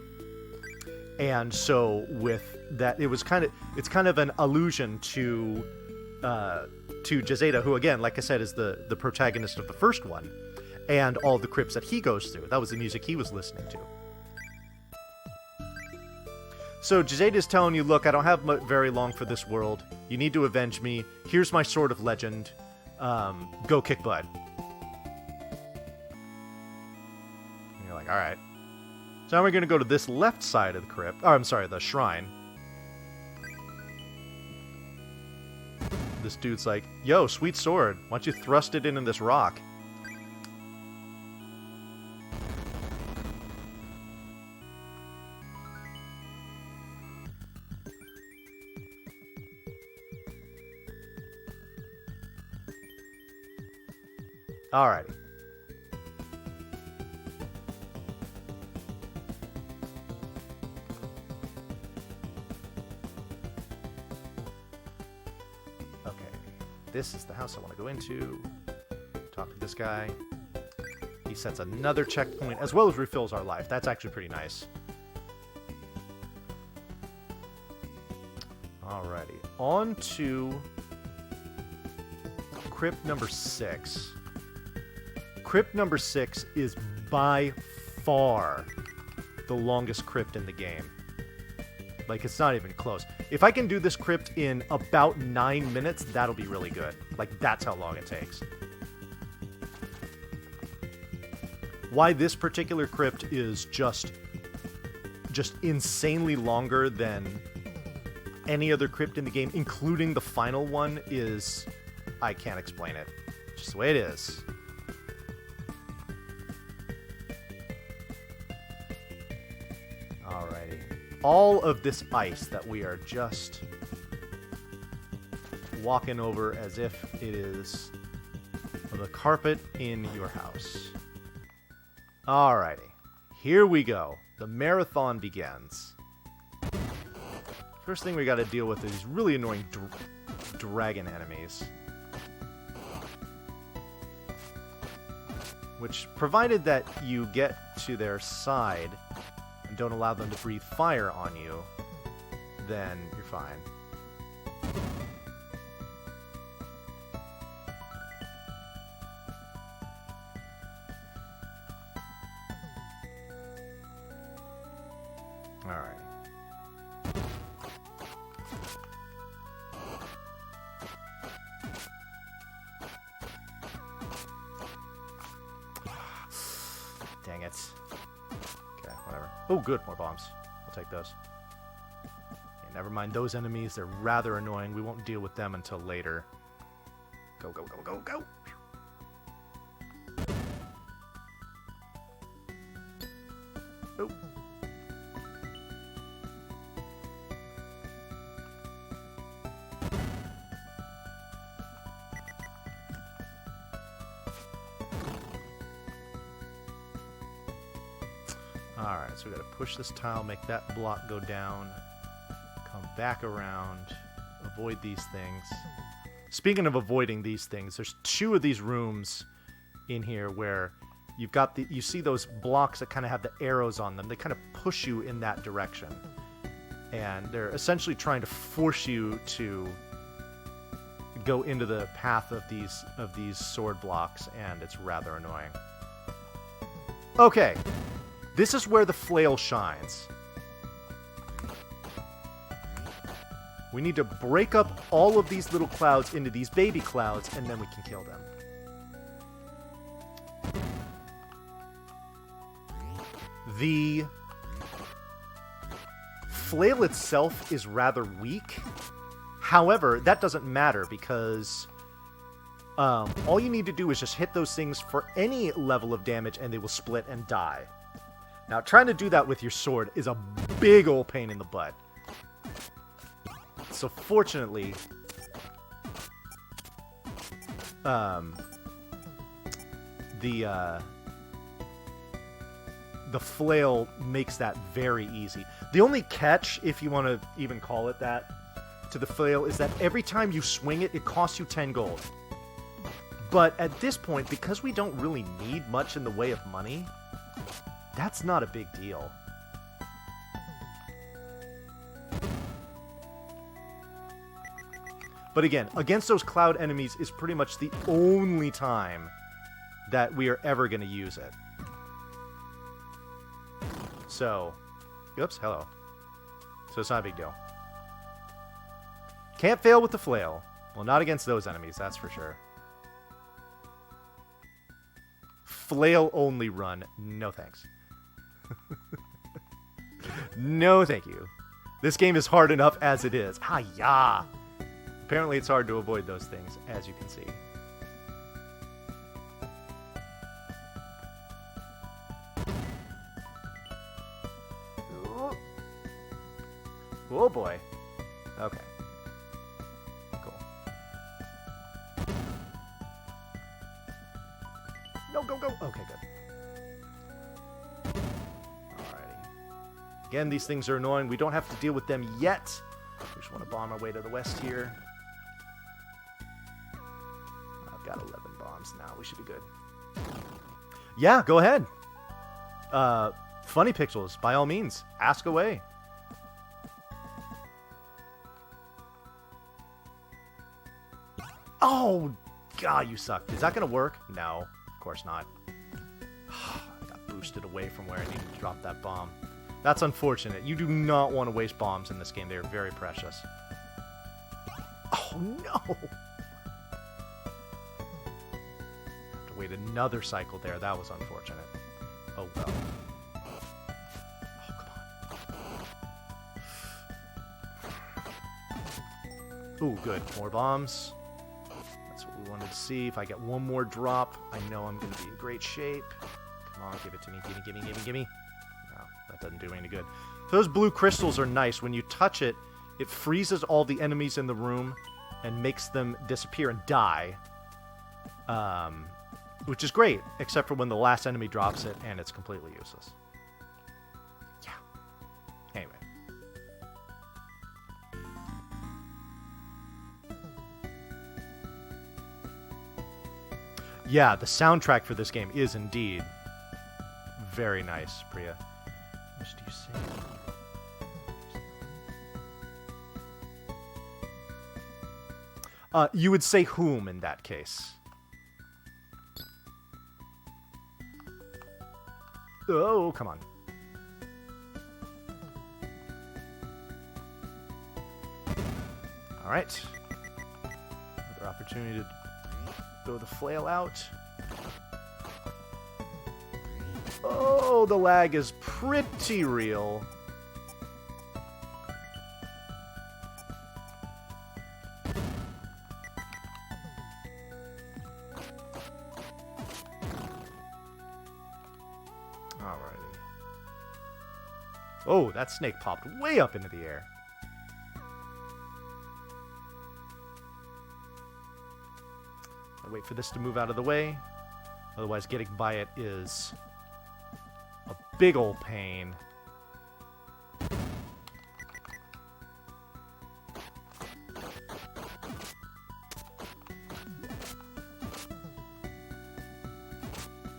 And so with that, it's kind of an allusion to Jazeta, who again, like I said, is the protagonist of the first one, and all the crypts that he goes through. That was the music he was listening to. So Jazeta is telling you, look, I don't have very long for this world. You need to avenge me. Here's my sword of legend. Go kick butt. And you're like, all right. So now we're going to go to this left side of the crypt. Oh, I'm sorry, the shrine. This dude's like, yo, sweet sword. Why don't you thrust it into this rock? Alrighty. Okay. This is the house I want to go into. Talk to this guy. He sets another checkpoint, as well as refills our life. That's actually pretty nice. Alrighty. On to crypt number 6. Crypt number 6 is by far the longest crypt in the game. Like, it's not even close. If I can do this crypt in about 9 minutes, that'll be really good. Like, that's how long it takes. Why this particular crypt is just insanely longer than any other crypt in the game, including the final one, is... I can't explain it. Just the way it is. Alrighty. All of this ice that we are just walking over as if it is the carpet in your house. Alrighty. Here we go. The marathon begins. First thing we gotta deal with is these really annoying dragon enemies. Which, provided that you get to their side and don't allow them to breathe fire on you, then you're fine. Alright. Dang it. Okay, whatever. Oh, good, more bombs. I'll take those. Yeah, never mind those enemies. They're rather annoying. We won't deal with them until later. Go, go, go, go, go! Oh. Alright, so we gotta push this tile, make that block go down, come back around, avoid these things. Speaking of avoiding these things, there's 2 of these rooms in here where you've got you see those blocks that kind of have the arrows on them. They kind of push you in that direction. And they're essentially trying to force you to go into the path of these sword blocks, and it's rather annoying. Okay. This is where the flail shines. We need to break up all of these little clouds into these baby clouds, and then we can kill them. The flail itself is rather weak. However, that doesn't matter because all you need to do is just hit those things for any level of damage, and they will split and die. Now, trying to do that with your sword is a big old pain in the butt. So, fortunately, the flail makes that very easy. The only catch, if you want to even call it that, to the flail is that every time you swing it, it costs you 10 gold. But at this point, because we don't really need much in the way of money, that's not a big deal. But again, against those cloud enemies is pretty much the only time that we are ever going to use it. So, oops, hello. So it's not a big deal. Can't fail with the flail. Well, not against those enemies, that's for sure. Flail only run. No thanks. No, thank you. This game is hard enough as it is. Hi-ya! Apparently it's hard to avoid those things, as you can see. Oh boy. Okay. Cool. No, go, go! Okay, good. Again, these things are annoying. We don't have to deal with them yet. We just want to bomb our way to the west here. I've got 11 bombs now. We should be good. Yeah, go ahead. Funny Pixels, by all means, ask away. Oh, God, you suck. Is that going to work? No, of course not. I got boosted away from where I needed to drop that bomb. That's unfortunate. You do not want to waste bombs in this game. They are very precious. Oh, no! Have to wait another cycle there. That was unfortunate. Oh, well. Ooh, good. More bombs. That's what we wanted to see. If I get one more drop, I know I'm going to be in great shape. Come on, give it to me. Gimme, gimme, gimme, gimme. No, that doesn't do any good. Those blue crystals are nice. When you touch it, it freezes all the enemies in the room and makes them disappear and die. Which is great, except for when the last enemy drops it and it's completely useless. Yeah. Anyway. Yeah, the soundtrack for this game is indeed very nice, Priya. What do you say? You would say whom in that case? Oh, come on. All right. Another opportunity to throw the flail out. Oh, the lag is pretty real. Alrighty. Oh, that snake popped way up into the air. I wait for this to move out of the way. Otherwise, getting by it is a big old pain.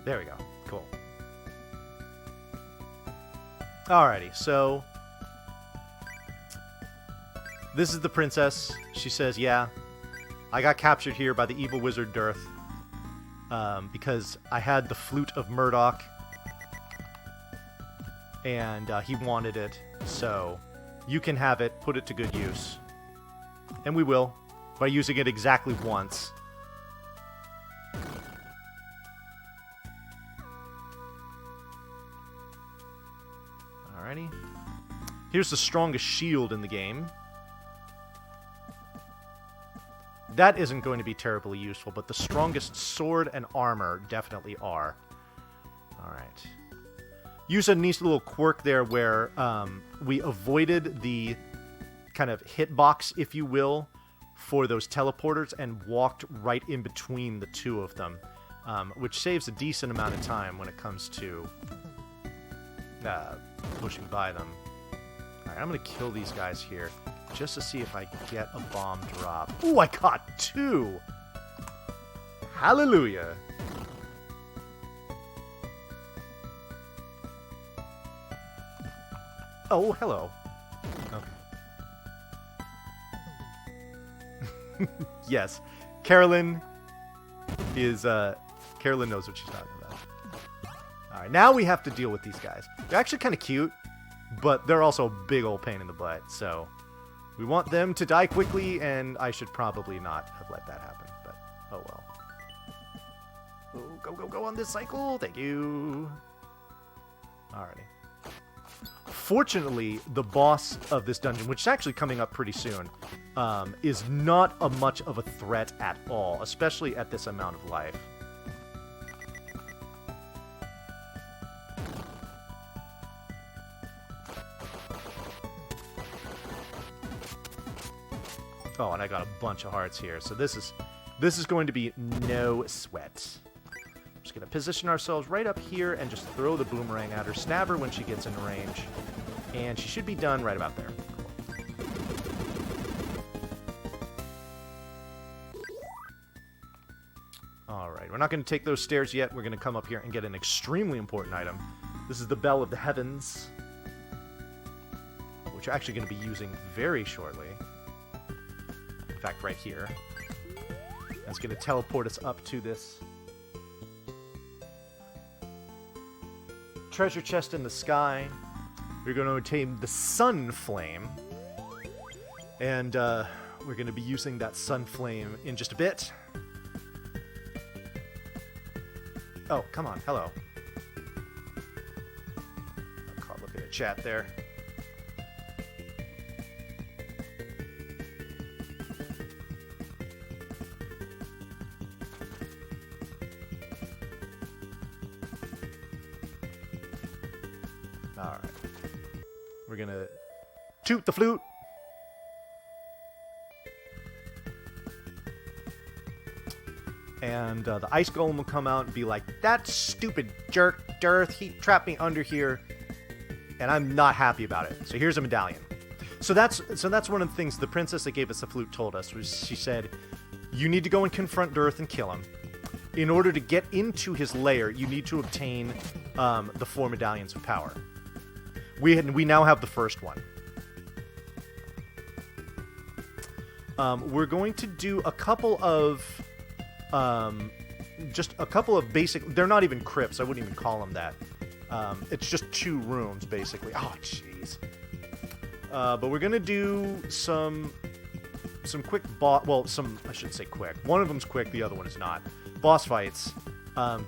There we go. Cool. Alrighty, so this is the princess. She says, yeah, I got captured here by the evil wizard Dirth because I had the flute of Murdoch and he wanted it, so you can have it, put it to good use. And we will, by using it exactly once. Alrighty. Here's the strongest shield in the game. That isn't going to be terribly useful, but the strongest sword and armor definitely are. Alright. Use a nice little quirk there where we avoided the kind of hitbox, if you will, for those teleporters and walked right in between the two of them, which saves a decent amount of time when it comes to pushing by them. Alright, I'm going to kill these guys here just to see if I can get a bomb drop. Ooh, I got 2! Hallelujah! Oh, hello. Okay. Yes. Carolyn is, Carolyn knows what she's talking about. Alright, now we have to deal with these guys. They're actually kind of cute, but they're also a big old pain in the butt, so we want them to die quickly, and I should probably not have let that happen, but oh well. Oh, go, go, go on this cycle! Thank you! Alrighty. Fortunately, the boss of this dungeon, which is actually coming up pretty soon, is not a much of a threat at all, especially at this amount of life. Oh, and I got a bunch of hearts here, so this is going to be no sweat. I'm just going to position ourselves right up here and just throw the boomerang at her, stab her when she gets in range, and she should be done right about there. Alright, we're not going to take those stairs yet. We're going to come up here and get an extremely important item. This is the Bell of the Heavens, which we're actually going to be using very shortly. In fact, right here. That's going to teleport us up to this treasure chest in the sky. We're going to obtain the Sun Flame. And we're going to be using that Sun Flame in just a bit. Oh, come on. Hello. I caught looking at chat there. Alright. We're going to toot the flute. And the ice golem will come out and be like, that stupid jerk, Dirth, he trapped me under here, and I'm not happy about it. So here's a medallion. So that's one of the things the princess that gave us the flute told us, was she said, you need to go and confront Dirth and kill him. In order to get into his lair, you need to obtain the 4 medallions of power. We now have the first one. We're going to do a couple of... just a couple of basic... They're not even crypts. I wouldn't even call them that. It's just 2 rooms, basically. Oh, jeez. But we're going to do some quick boss... Well, I shouldn't say quick. One of them's quick, the other one is not. Boss fights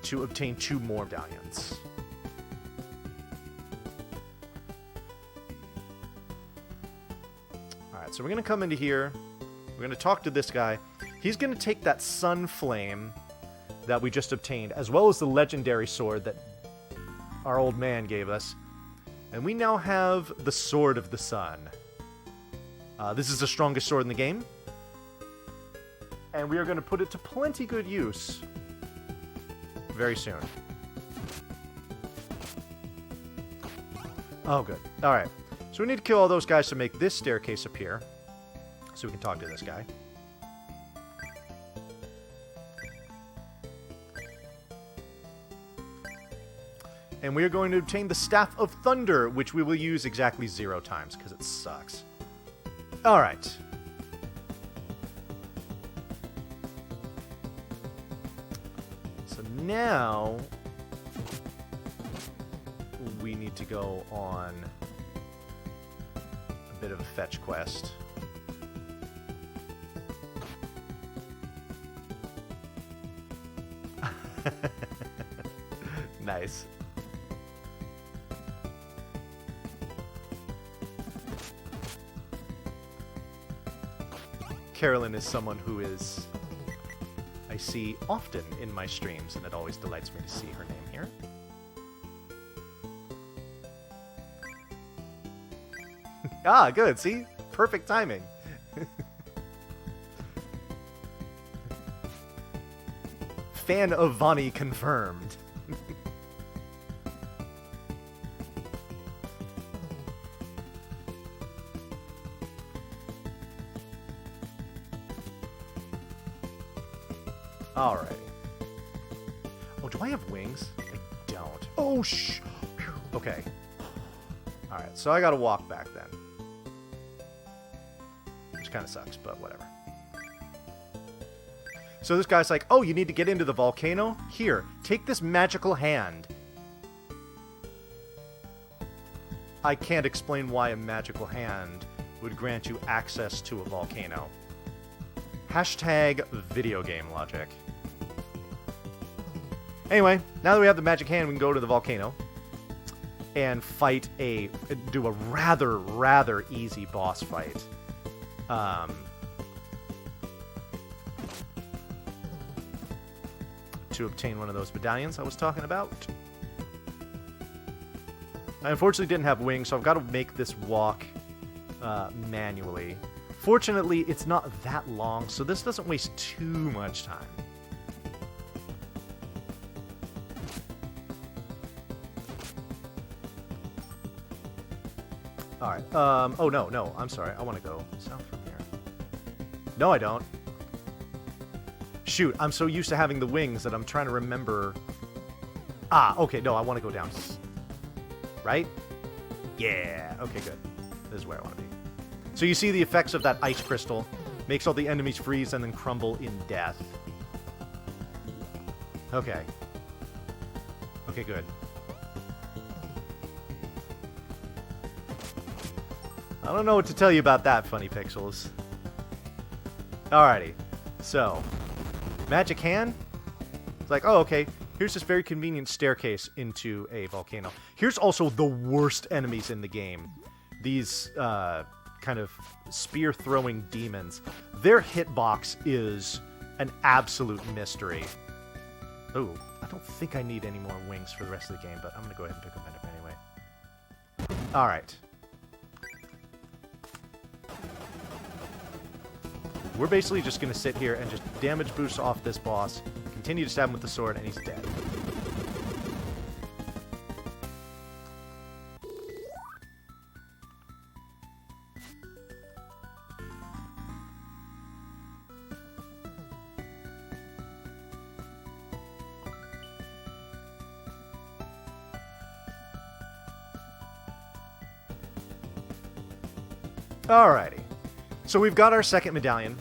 to obtain 2 more medallions. Alright, so we're going to come into here. We're going to talk to this guy. He's going to take that Sun Flame that we just obtained, as well as the legendary sword that our old man gave us. And we now have the Sword of the Sun. This is the strongest sword in the game. And we are going to put it to plenty good use very soon. Oh, good. Alright. So we need to kill all those guys to make this staircase appear. So we can talk to this guy. And we are going to obtain the Staff of Thunder, which we will use exactly 0 times, because it sucks. Alright. So now... we need to go on a bit of a fetch quest. Nice. Carolyn is someone who I see often in my streams, and it always delights me to see her name here. Ah, good, see? Perfect timing. Fan of Vani confirmed. Alright. Oh, do I have wings? I don't. Oh, shh! Okay. Alright, so I gotta walk back then. Which kind of sucks, but whatever. So this guy's like, oh, you need to get into the volcano? Here, take this magical hand. I can't explain why a magical hand would grant you access to a volcano. Hashtag video game logic. Anyway, now that we have the magic hand, we can go to the volcano and do a rather easy boss fight. To obtain one of those medallions I was talking about. I unfortunately didn't have wings, so I've got to make this walk manually. Fortunately, it's not that long, so this doesn't waste too much time. Alright, oh no, I'm sorry, I want to go south from here. No, I don't. Shoot, I'm so used to having the wings that I'm trying to remember... Ah, okay, no, I want to go down. Right? Yeah, okay, good. This is where I want to be. So you see the effects of that ice crystal. Makes all the enemies freeze and then crumble in death. Okay. Okay, good. I don't know what to tell you about that, Funny Pixels. Alrighty. So, magic hand? It's like, oh, okay. Here's this very convenient staircase into a volcano. Here's also the worst enemies in the game. These, kind of spear-throwing demons. Their hitbox is an absolute mystery. Oh, I don't think I need any more wings for the rest of the game, but I'm going to go ahead and pick them up anyway. Alright. We're basically just going to sit here and just damage boost off this boss, continue to stab him with the sword, and he's dead. Alrighty. So we've got our second medallion.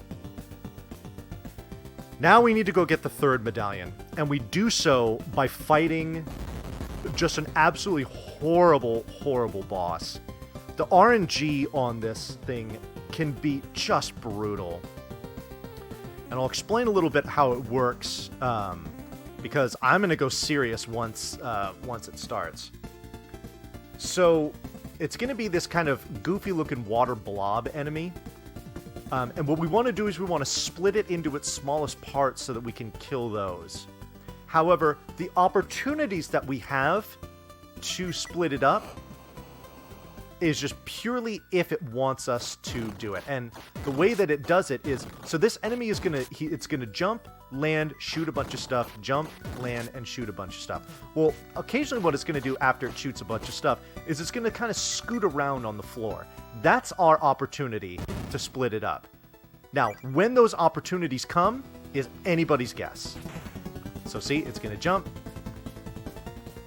Now we need to go get the third medallion. And we do so by fighting just an absolutely horrible, horrible boss. The RNG on this thing can be just brutal. And I'll explain a little bit how it works, because I'm going to go serious once it starts. So it's going to be this kind of goofy-looking water blob enemy. And what we want to do is we want to split it into its smallest parts so that we can kill those. However, the opportunities that we have to split it up is just purely if it wants us to do it. And the way that it does it is, so this enemy is it's gonna jump, land, shoot a bunch of stuff, jump, land, and shoot a bunch of stuff. Well, occasionally what it's gonna do after it shoots a bunch of stuff is it's gonna kind of scoot around on the floor. That's our opportunity to split it up. Now, when those opportunities come is anybody's guess. So see, it's gonna jump,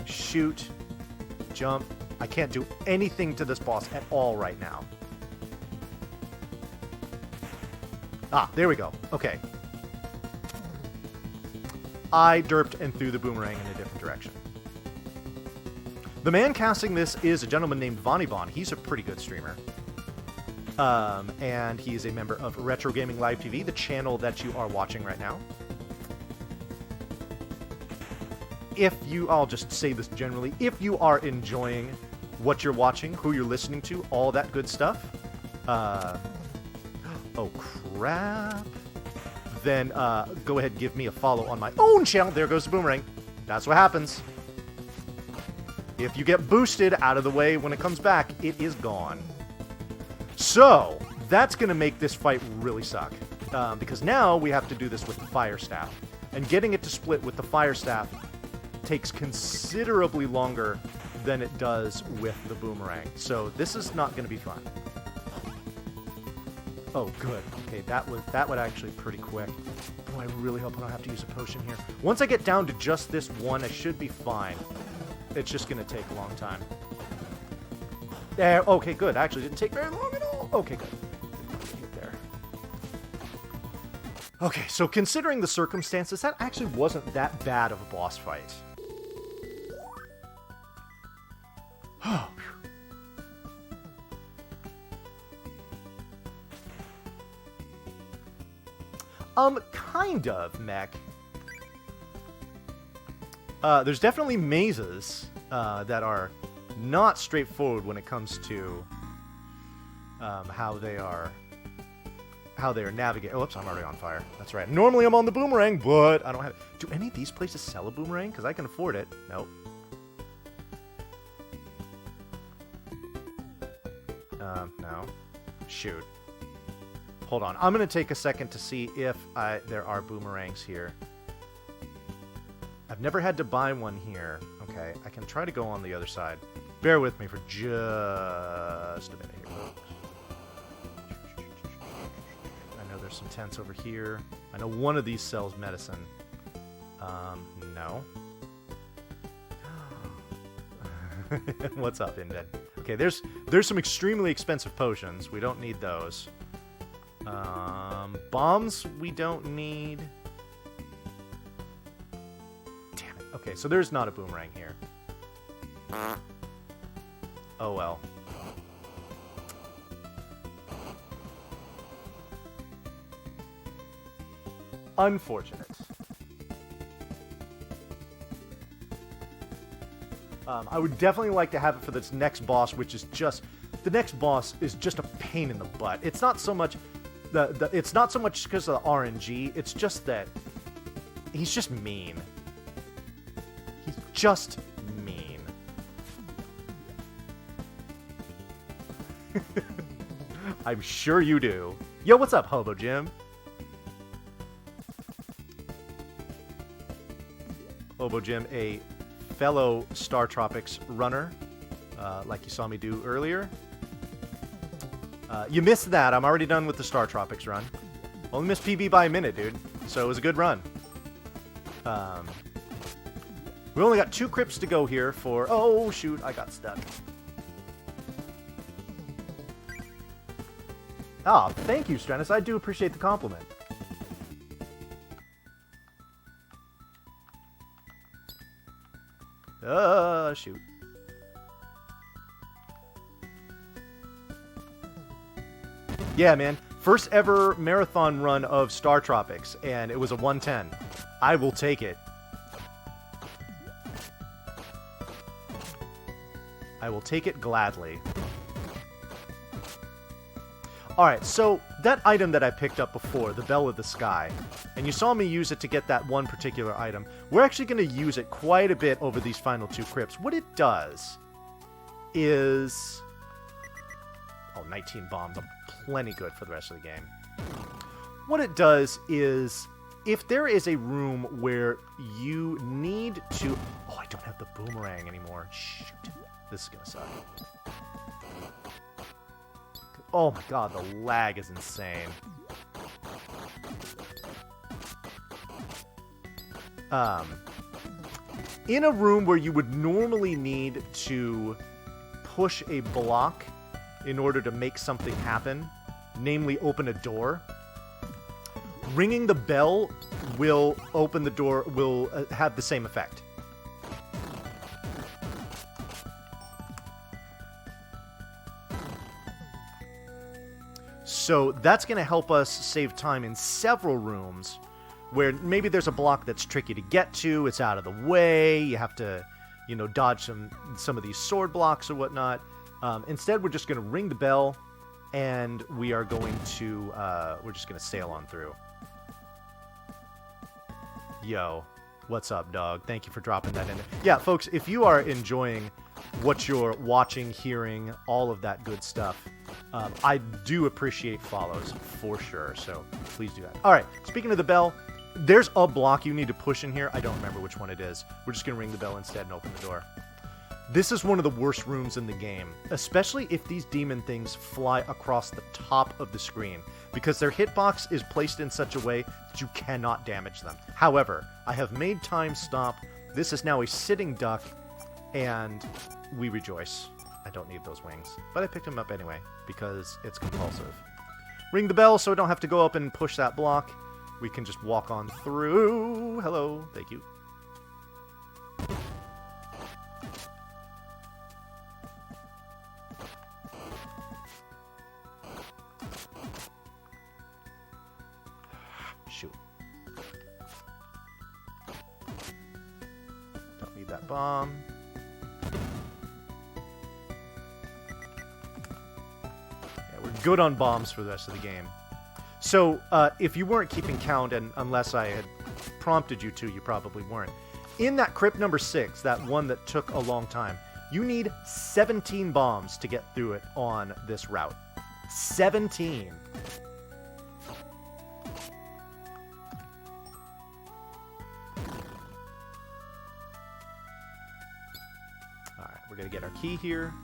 shoot, jump. I can't do anything to this boss at all right now. Ah, there we go. Okay. I derped and threw the boomerang in a different direction. The man casting this is a gentleman named Vonibon. He's a pretty good streamer. And he is a member of Retro Gaming Live TV, the channel that you are watching right now. I'll just say this generally, if you are enjoying what you're watching, who you're listening to, all that good stuff, oh crap, then go ahead and give me a follow on my own channel. There goes the boomerang. That's what happens. If you get boosted out of the way when it comes back, it is gone. So, that's going to make this fight really suck. Because now we have to do this with the Fire Staff. And getting it to split with the Fire Staff takes considerably longer than it does with the boomerang. So this is not going to be fun. Oh, good. Okay, that would actually pretty quick. Boy, I really hope I don't have to use a potion here. Once I get down to just this one, I should be fine. It's just going to take a long time. There. Okay, good. Actually, didn't take very long at all. Okay, good. There. Okay, so considering the circumstances, that actually wasn't that bad of a boss fight. Kind of, mech. There's definitely mazes that are not straightforward when it comes to how they are navigated. Oh, oops, I'm already on fire. That's right. Normally I'm on the boomerang, but I don't have... Do any of these places sell a boomerang? Because I can afford it. Nope. No. Shoot. Hold on. I'm going to take a second to see if there are boomerangs here. I've never had to buy one here. Okay, I can try to go on the other side. Bear with me for just a minute here. I know there's some tents over here. I know one of these sells medicine. No. What's up, Inded? Okay, there's some extremely expensive potions. We don't need those. Bombs we don't need. Okay, so there's not a boomerang here. Oh well. Unfortunate. I would definitely like to have it for this next boss, which is just... The next boss is just a pain in the butt. It's not so much... it's not so much because of the RNG, it's just that... He's just mean. He's just mean. I'm sure you do. Yo, what's up, Hobo Jim? Hobo Jim, a fellow Star Tropics runner, like you saw me do earlier. You missed that. I'm already done with the Star Tropics run. Only missed PB by a minute, dude. So it was a good run. We only got 2 crypts to go here for... Oh, shoot. I got stuck. Ah, thank you, Strenis. I do appreciate the compliment. Shoot. Yeah, man. First ever marathon run of Star Tropics, and it was a 110. I will take it. I will take it gladly. Alright, so that item that I picked up before, the Bell of the Sky, and you saw me use it to get that one particular item, we're actually going to use it quite a bit over these final 2 crypts. What it does is... Oh, 19 bombs. I'm plenty good for the rest of the game. What it does is, if there is a room where you need to... Oh, I don't have the boomerang anymore. Shoot. This is going to suck. Oh my god, the lag is insane. In a room where you would normally need to push a block in order to make something happen, namely open a door, ringing the bell will open the door, will have the same effect. So that's going to help us save time in several rooms where maybe there's a block that's tricky to get to, it's out of the way, you have to, you know, dodge some of these sword blocks or whatnot. Instead, we're just going to ring the bell, and we are going to, we're just going to sail on through. Yo, what's up, dog? Thank you for dropping that in. Yeah, folks, if you are enjoying what you're watching, hearing, all of that good stuff, I do appreciate follows, for sure, so please do that. All right, speaking of the bell, there's a block you need to push in here. I don't remember which one it is. We're just going to ring the bell instead and open the door. This is one of the worst rooms in the game, especially if these demon things fly across the top of the screen, because their hitbox is placed in such a way that you cannot damage them. However, I have made time stop. This is now a sitting duck, and we rejoice. I don't need those wings, but I picked them up anyway, because it's compulsive. Ring the bell so I don't have to go up and push that block. We can just walk on through. Hello. Thank you. Shoot. Don't need that bomb. We're good on bombs for the rest of the game. So, if you weren't keeping count, and unless I had prompted you to, you probably weren't. In that crypt number 6, that one that took a long time, you need 17 bombs to get through it on this route. 17! Alright, we're gonna get our key here.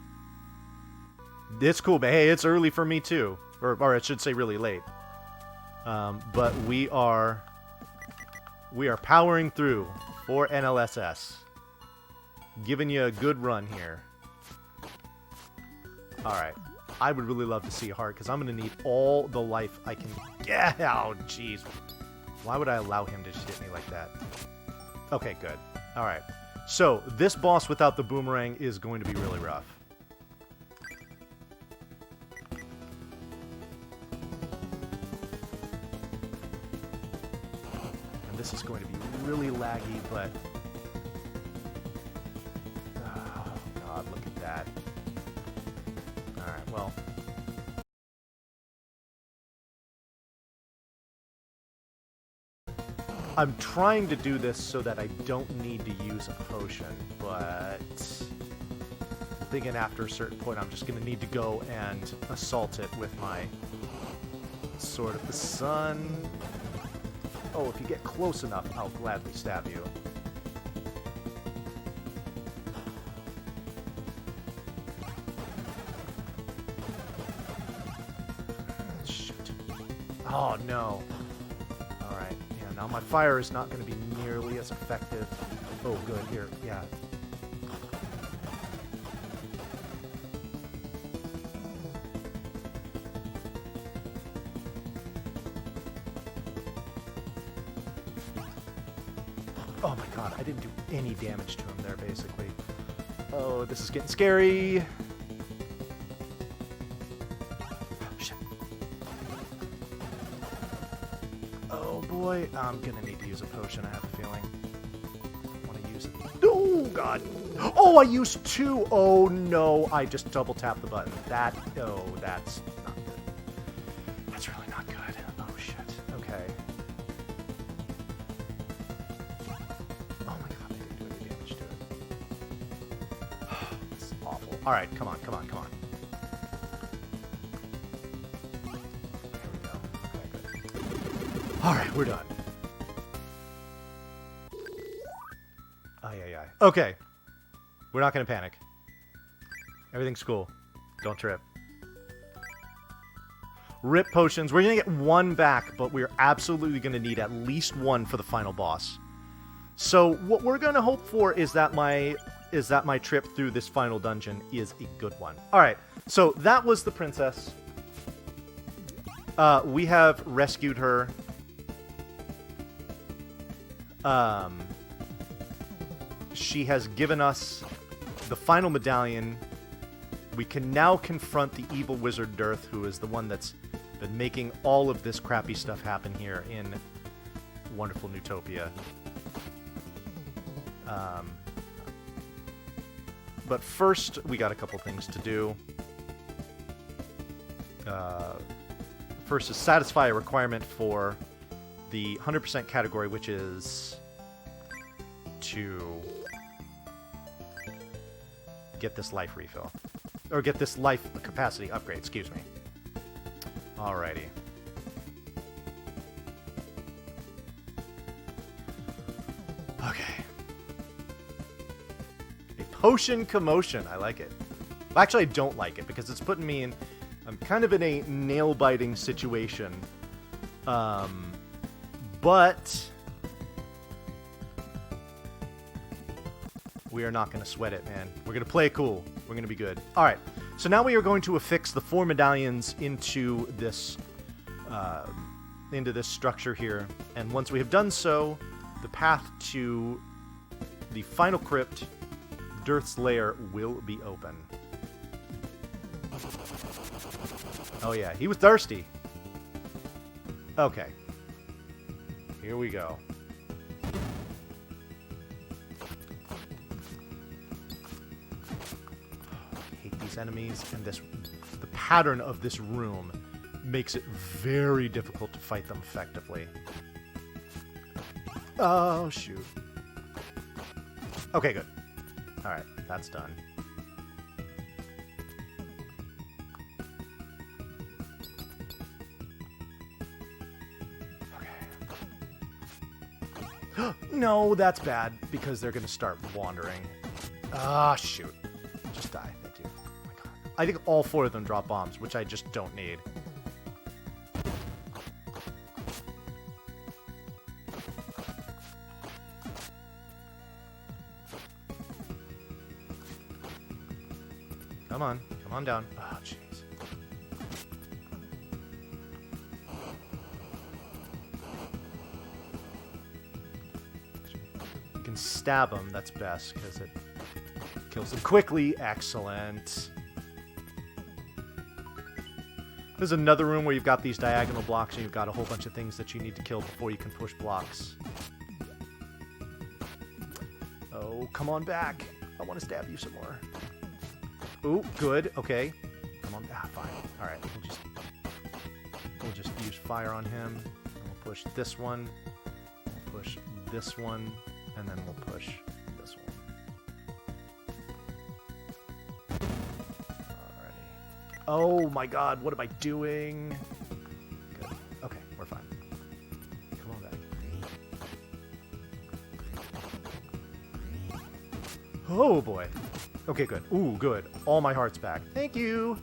It's cool, but hey, it's early for me too. Or I should say really late. But we are powering through for NLSS. Giving you a good run here. Alright. I would really love to see Heart, because I'm going to need all the life I can get. Oh, jeez. Why would I allow him to just hit me like that? Okay, good. Alright. So, this boss without the boomerang is going to be really rough. And this is going to be really laggy, but... Oh, God, look at that. Alright, well... I'm trying to do this so that I don't need to use a potion, but I'm thinking after a certain point I'm just going to need to go and assault it with my Sword of the Sun. Oh, if you get close enough, I'll gladly stab you. Shit. Oh, no. Now my fire is not going to be nearly as effective. Oh, good. Here, yeah. Oh my god, I didn't do any damage to him there, basically. Oh, this is getting scary. Boy, I'm gonna need to use a potion, I have a feeling. I want to use it. Oh, God! Oh, I used 2! Oh, no, I just double tapped the button. Oh, that's not good. That's really not good. Oh, shit. Okay. Oh, my God, I didn't do any damage to it. This is awful. Alright, come on, come on, come on. Alright, we're done. Ay. Okay. We're not going to panic. Everything's cool. Don't trip. Rip potions. We're going to get 1 back, but we're absolutely going to need at least 1 for the final boss. So what we're going to hope for is that my trip through this final dungeon is a good one. Alright, so that was the princess. We have rescued her. She has given us the final medallion. We can now confront the evil wizard Dearth, who is the one that's been making all of this crappy stuff happen here in wonderful Neutopia. But first, we got a couple things to do. First is satisfy a requirement for the 100% category, which is to get this life refill. Or get this life capacity upgrade, excuse me. Alrighty. Okay. A potion commotion. I like it. Actually, I don't like it because it's putting me in... I'm kind of in a nail-biting situation. But... we are not going to sweat it, man. We're going to play it cool. We're going to be good. Alright, so now we are going to affix the 4 medallions into this structure here. And once we have done so, the path to the final crypt, Dearth's Lair, will be open. Oh yeah, he was thirsty. Okay. Here we go. Enemies, and the pattern of this room makes it very difficult to fight them effectively. Oh, shoot. Okay, good. Alright, that's done. Okay. No, that's bad, because they're going to start wandering. Ah, shoot. Just die. I think all 4 of them drop bombs, which I just don't need. Come on down. Oh, jeez. You can stab them, that's best, because it kills them quickly. Excellent. There's another room where you've got these diagonal blocks and you've got a whole bunch of things that you need to kill before you can push blocks. Oh, come on back. I want to stab you some more. Ooh, good. Okay. Come on. Ah, fine. All right. We'll just use fire on him. We'll push this one. We'll push this one. And then we'll push this one. Alrighty. Oh my god, what am I doing? Good. Okay, we're fine. Come on back. Oh boy. Okay, good. Ooh, good. All my heart's back. Thank you.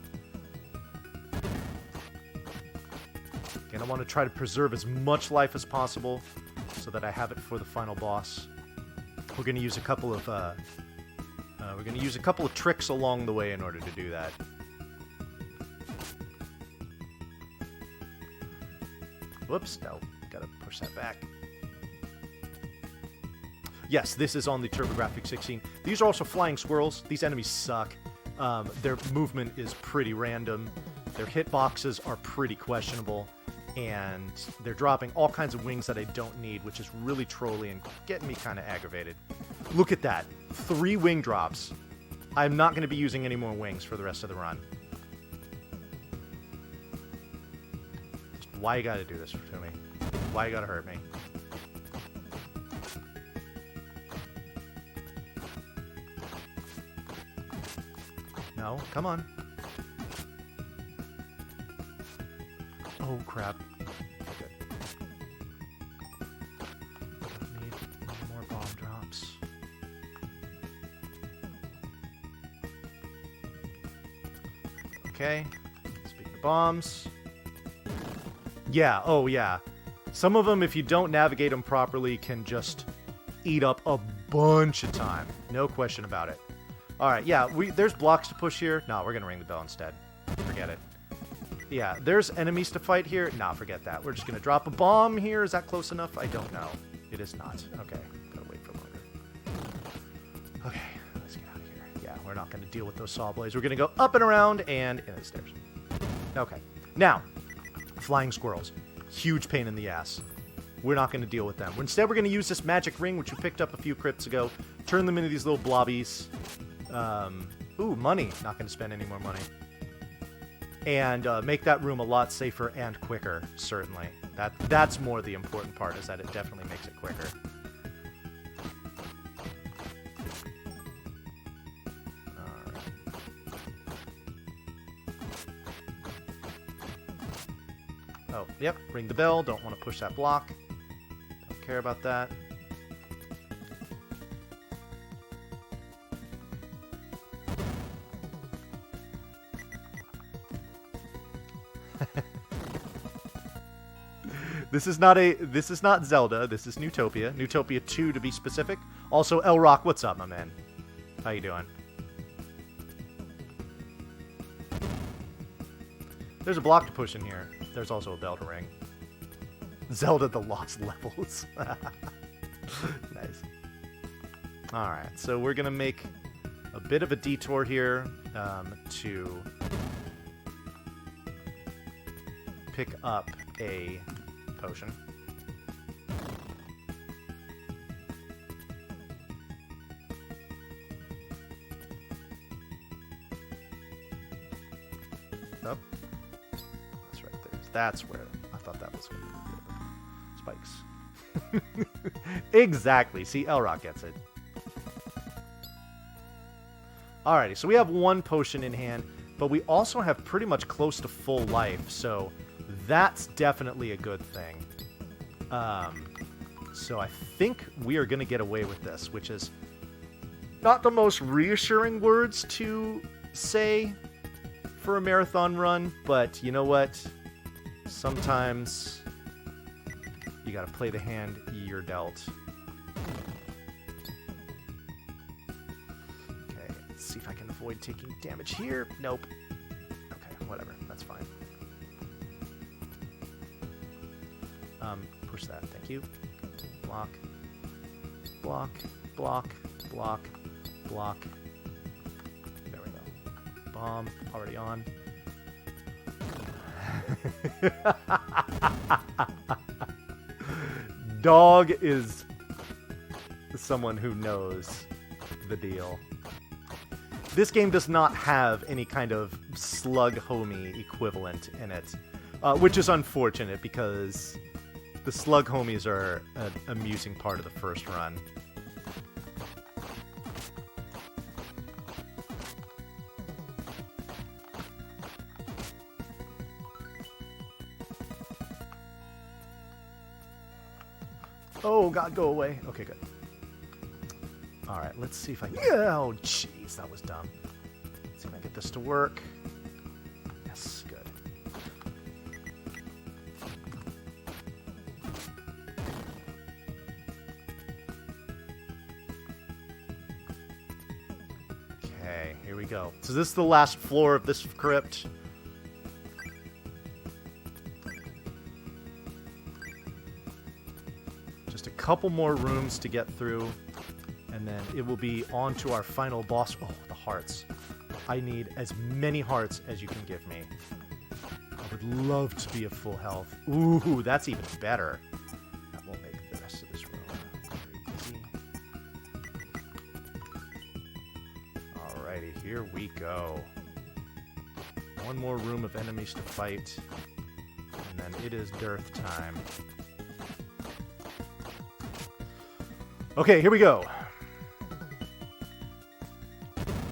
Again, I want to try to preserve as much life as possible so that I have it for the final boss. We're going to use a couple of tricks along the way in order to do that. Whoops, no. Gotta push that back. Yes, this is on the TurboGrafx 16. These are also flying squirrels. These enemies suck. Their movement is pretty random. Their hitboxes are pretty questionable. And they're dropping all kinds of wings that I don't need, which is really trolly and getting me kind of aggravated. Look at that. 3 wing drops. I'm not going to be using any more wings for the rest of the run. Why you got to do this to me? Why you got to hurt me? No, come on. Oh, crap. Okay. Need more bomb drops. Okay. Speaking of bombs. Yeah, oh yeah. Some of them, if you don't navigate them properly, can just eat up a bunch of time. No question about it. Alright, yeah, there's blocks to push here. No, we're gonna ring the bell instead. Forget it. Yeah, there's enemies to fight here. Nah, forget that. We're just going to drop a bomb here. Is that close enough? I don't know. It is not. Okay, gotta wait for longer. Okay, let's get out of here. Yeah, we're not going to deal with those saw blades. We're going to go up and around and in the stairs. Okay, now, flying squirrels. Huge pain in the ass. We're not going to deal with them. Instead, we're going to use this magic ring, which we picked up a few crypts ago. Turn them into these little blobbies. Ooh, money. Not going to spend any more money. And make that room a lot safer and quicker, certainly. That's more the important part, is that it definitely makes it quicker. Alright. Oh, yep, ring the bell. Don't want to push that block. Don't care about that. This is not Zelda. This is Neutopia. Neutopia 2 to be specific. Also, El Rock, what's up, my man? How you doing? There's a block to push in here. There's also a bell to ring. Zelda the Lost Levels. Nice. Alright, so we're going to make a bit of a detour here to pick up a potion. Oh. That's right there. That's where I thought that was spikes. Exactly. See, Elrock gets it. Alrighty, so we have 1 potion in hand, but we also have pretty much close to full life, so that's definitely a good thing. So I think we are going to get away with this, which is not the most reassuring words to say for a marathon run, but you know what? Sometimes you got to play the hand you're dealt. Okay, let's see if I can avoid taking damage here. Nope. Okay, whatever. That's fine. Push that. Thank you. Block. Block. block, block, block. There we go. Bomb, already on. Dog is someone who knows the deal. This game does not have any kind of slug homie equivalent in it, which is unfortunate because the slug homies are an amusing part of the first run. Oh god, go away. Okay, good. Alright, let's see if I can... Oh, jeez, that was dumb. Let's see if I can get this to work. Yes, good. Okay, here we go. So this is the last floor of this crypt. Just a couple more rooms to get through. And then it will be on to our final boss. Oh, the hearts. I need as many hearts as you can give me. I would love to be at full health. Ooh, that's even better. That will make the rest of this room very easy. Alrighty, here we go. One more room of enemies to fight. And then it is dearth time. Okay, here we go.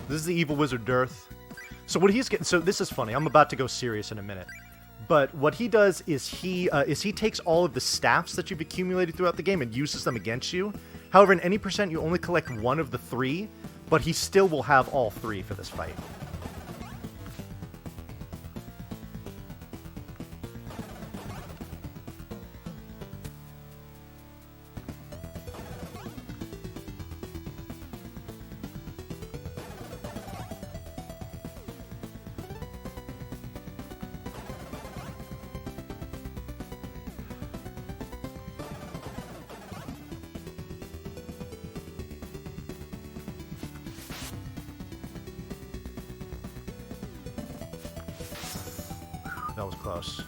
This is the Evil Wizard Dearth. So what he's getting... So this is funny. I'm about to go serious in a minute. But what he does is he takes all of the staffs that you've accumulated throughout the game and uses them against you. However, in any percent, you only collect one of the three, but he still will have all three for this fight. That was close.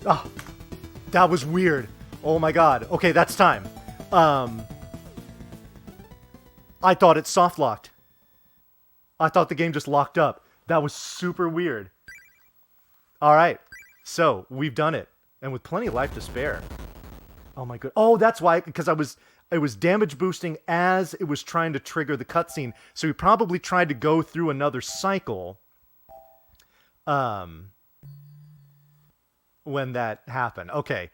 Ah, that was weird. Oh my god. Okay, that's time. I thought it soft locked. I thought the game just locked up. That was super weird. Alright, so we've done it. And with plenty of life to spare. Oh my god. Oh, that's why, because it was damage boosting as it was trying to trigger the cutscene. So we probably tried to go through another cycle. When that happened. Okay,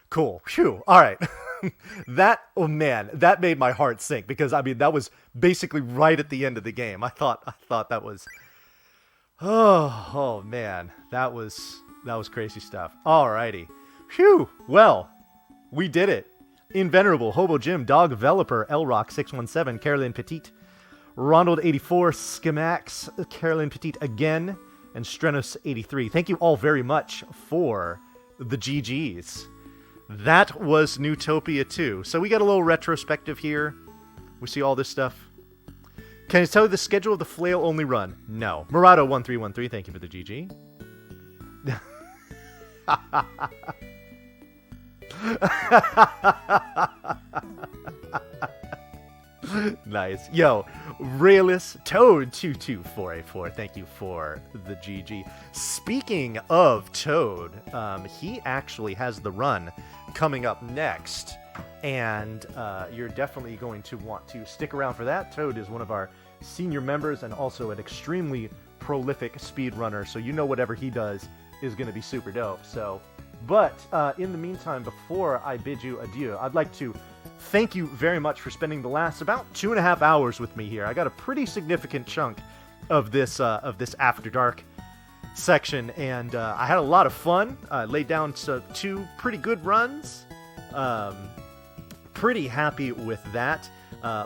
cool. Phew. Alright. That, oh man, that made my heart sink because I mean that was basically right at the end of the game. I thought that was oh man, that was crazy stuff. Alrighty. Phew. Well, we did it. Invenerable, Hobo Jim, Dog Developer, Elrock617, Carolyn Petit, Ronald84, Schemax, Carolyn Petit again, and Strenos83. Thank you all very much for the GGs. That was Neutopia II. So we got a little retrospective here. We see all this stuff. Can I tell you the schedule of the flail-only run? No. Murado1313, thank you for the GG. Nice. Yo, Rayless Toad 22484, thank you for the GG. Speaking of Toad, he actually has the run coming up next, and you're definitely going to want to stick around for that. Toad is one of our senior members and also an extremely prolific speedrunner, so you know whatever he does is going to be super dope. So, but in the meantime, before I bid you adieu, I'd like to thank you very much for spending the last about 2.5 hours with me here. I got a pretty significant chunk of this After Dark section, and I had a lot of fun. I laid down two pretty good runs, Pretty happy with that.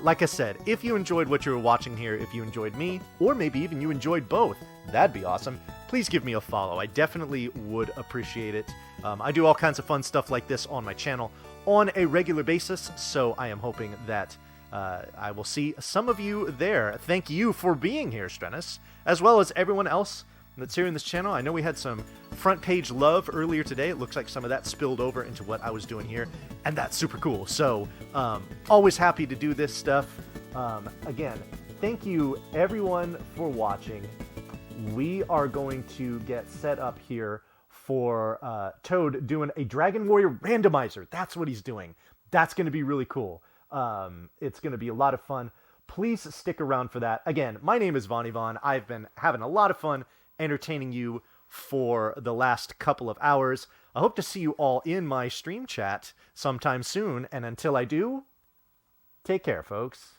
Like I said, if you enjoyed what you were watching here, if you enjoyed me, or maybe even you enjoyed both, that'd be awesome. Please give me a follow. I definitely would appreciate it. I do all kinds of fun stuff like this on my channel on a regular basis, so I am hoping that I will see some of you there. Thank you for being here, Strenis, as well as everyone else that's here in this channel. I know we had some front page love earlier today. It looks like some of that spilled over into what I was doing here, and that's super cool. So, always happy to do this stuff. Again, thank you everyone for watching. We are going to get set up here for Toad doing a Dragon Warrior randomizer. That's what he's doing. That's going to be really cool. It's going to be a lot of fun. Please stick around for that. Again, my name is Von Yvonne. I've been having a lot of fun entertaining you for the last couple of hours. I hope to see you all in my stream chat sometime soon. And until I do, take care, folks.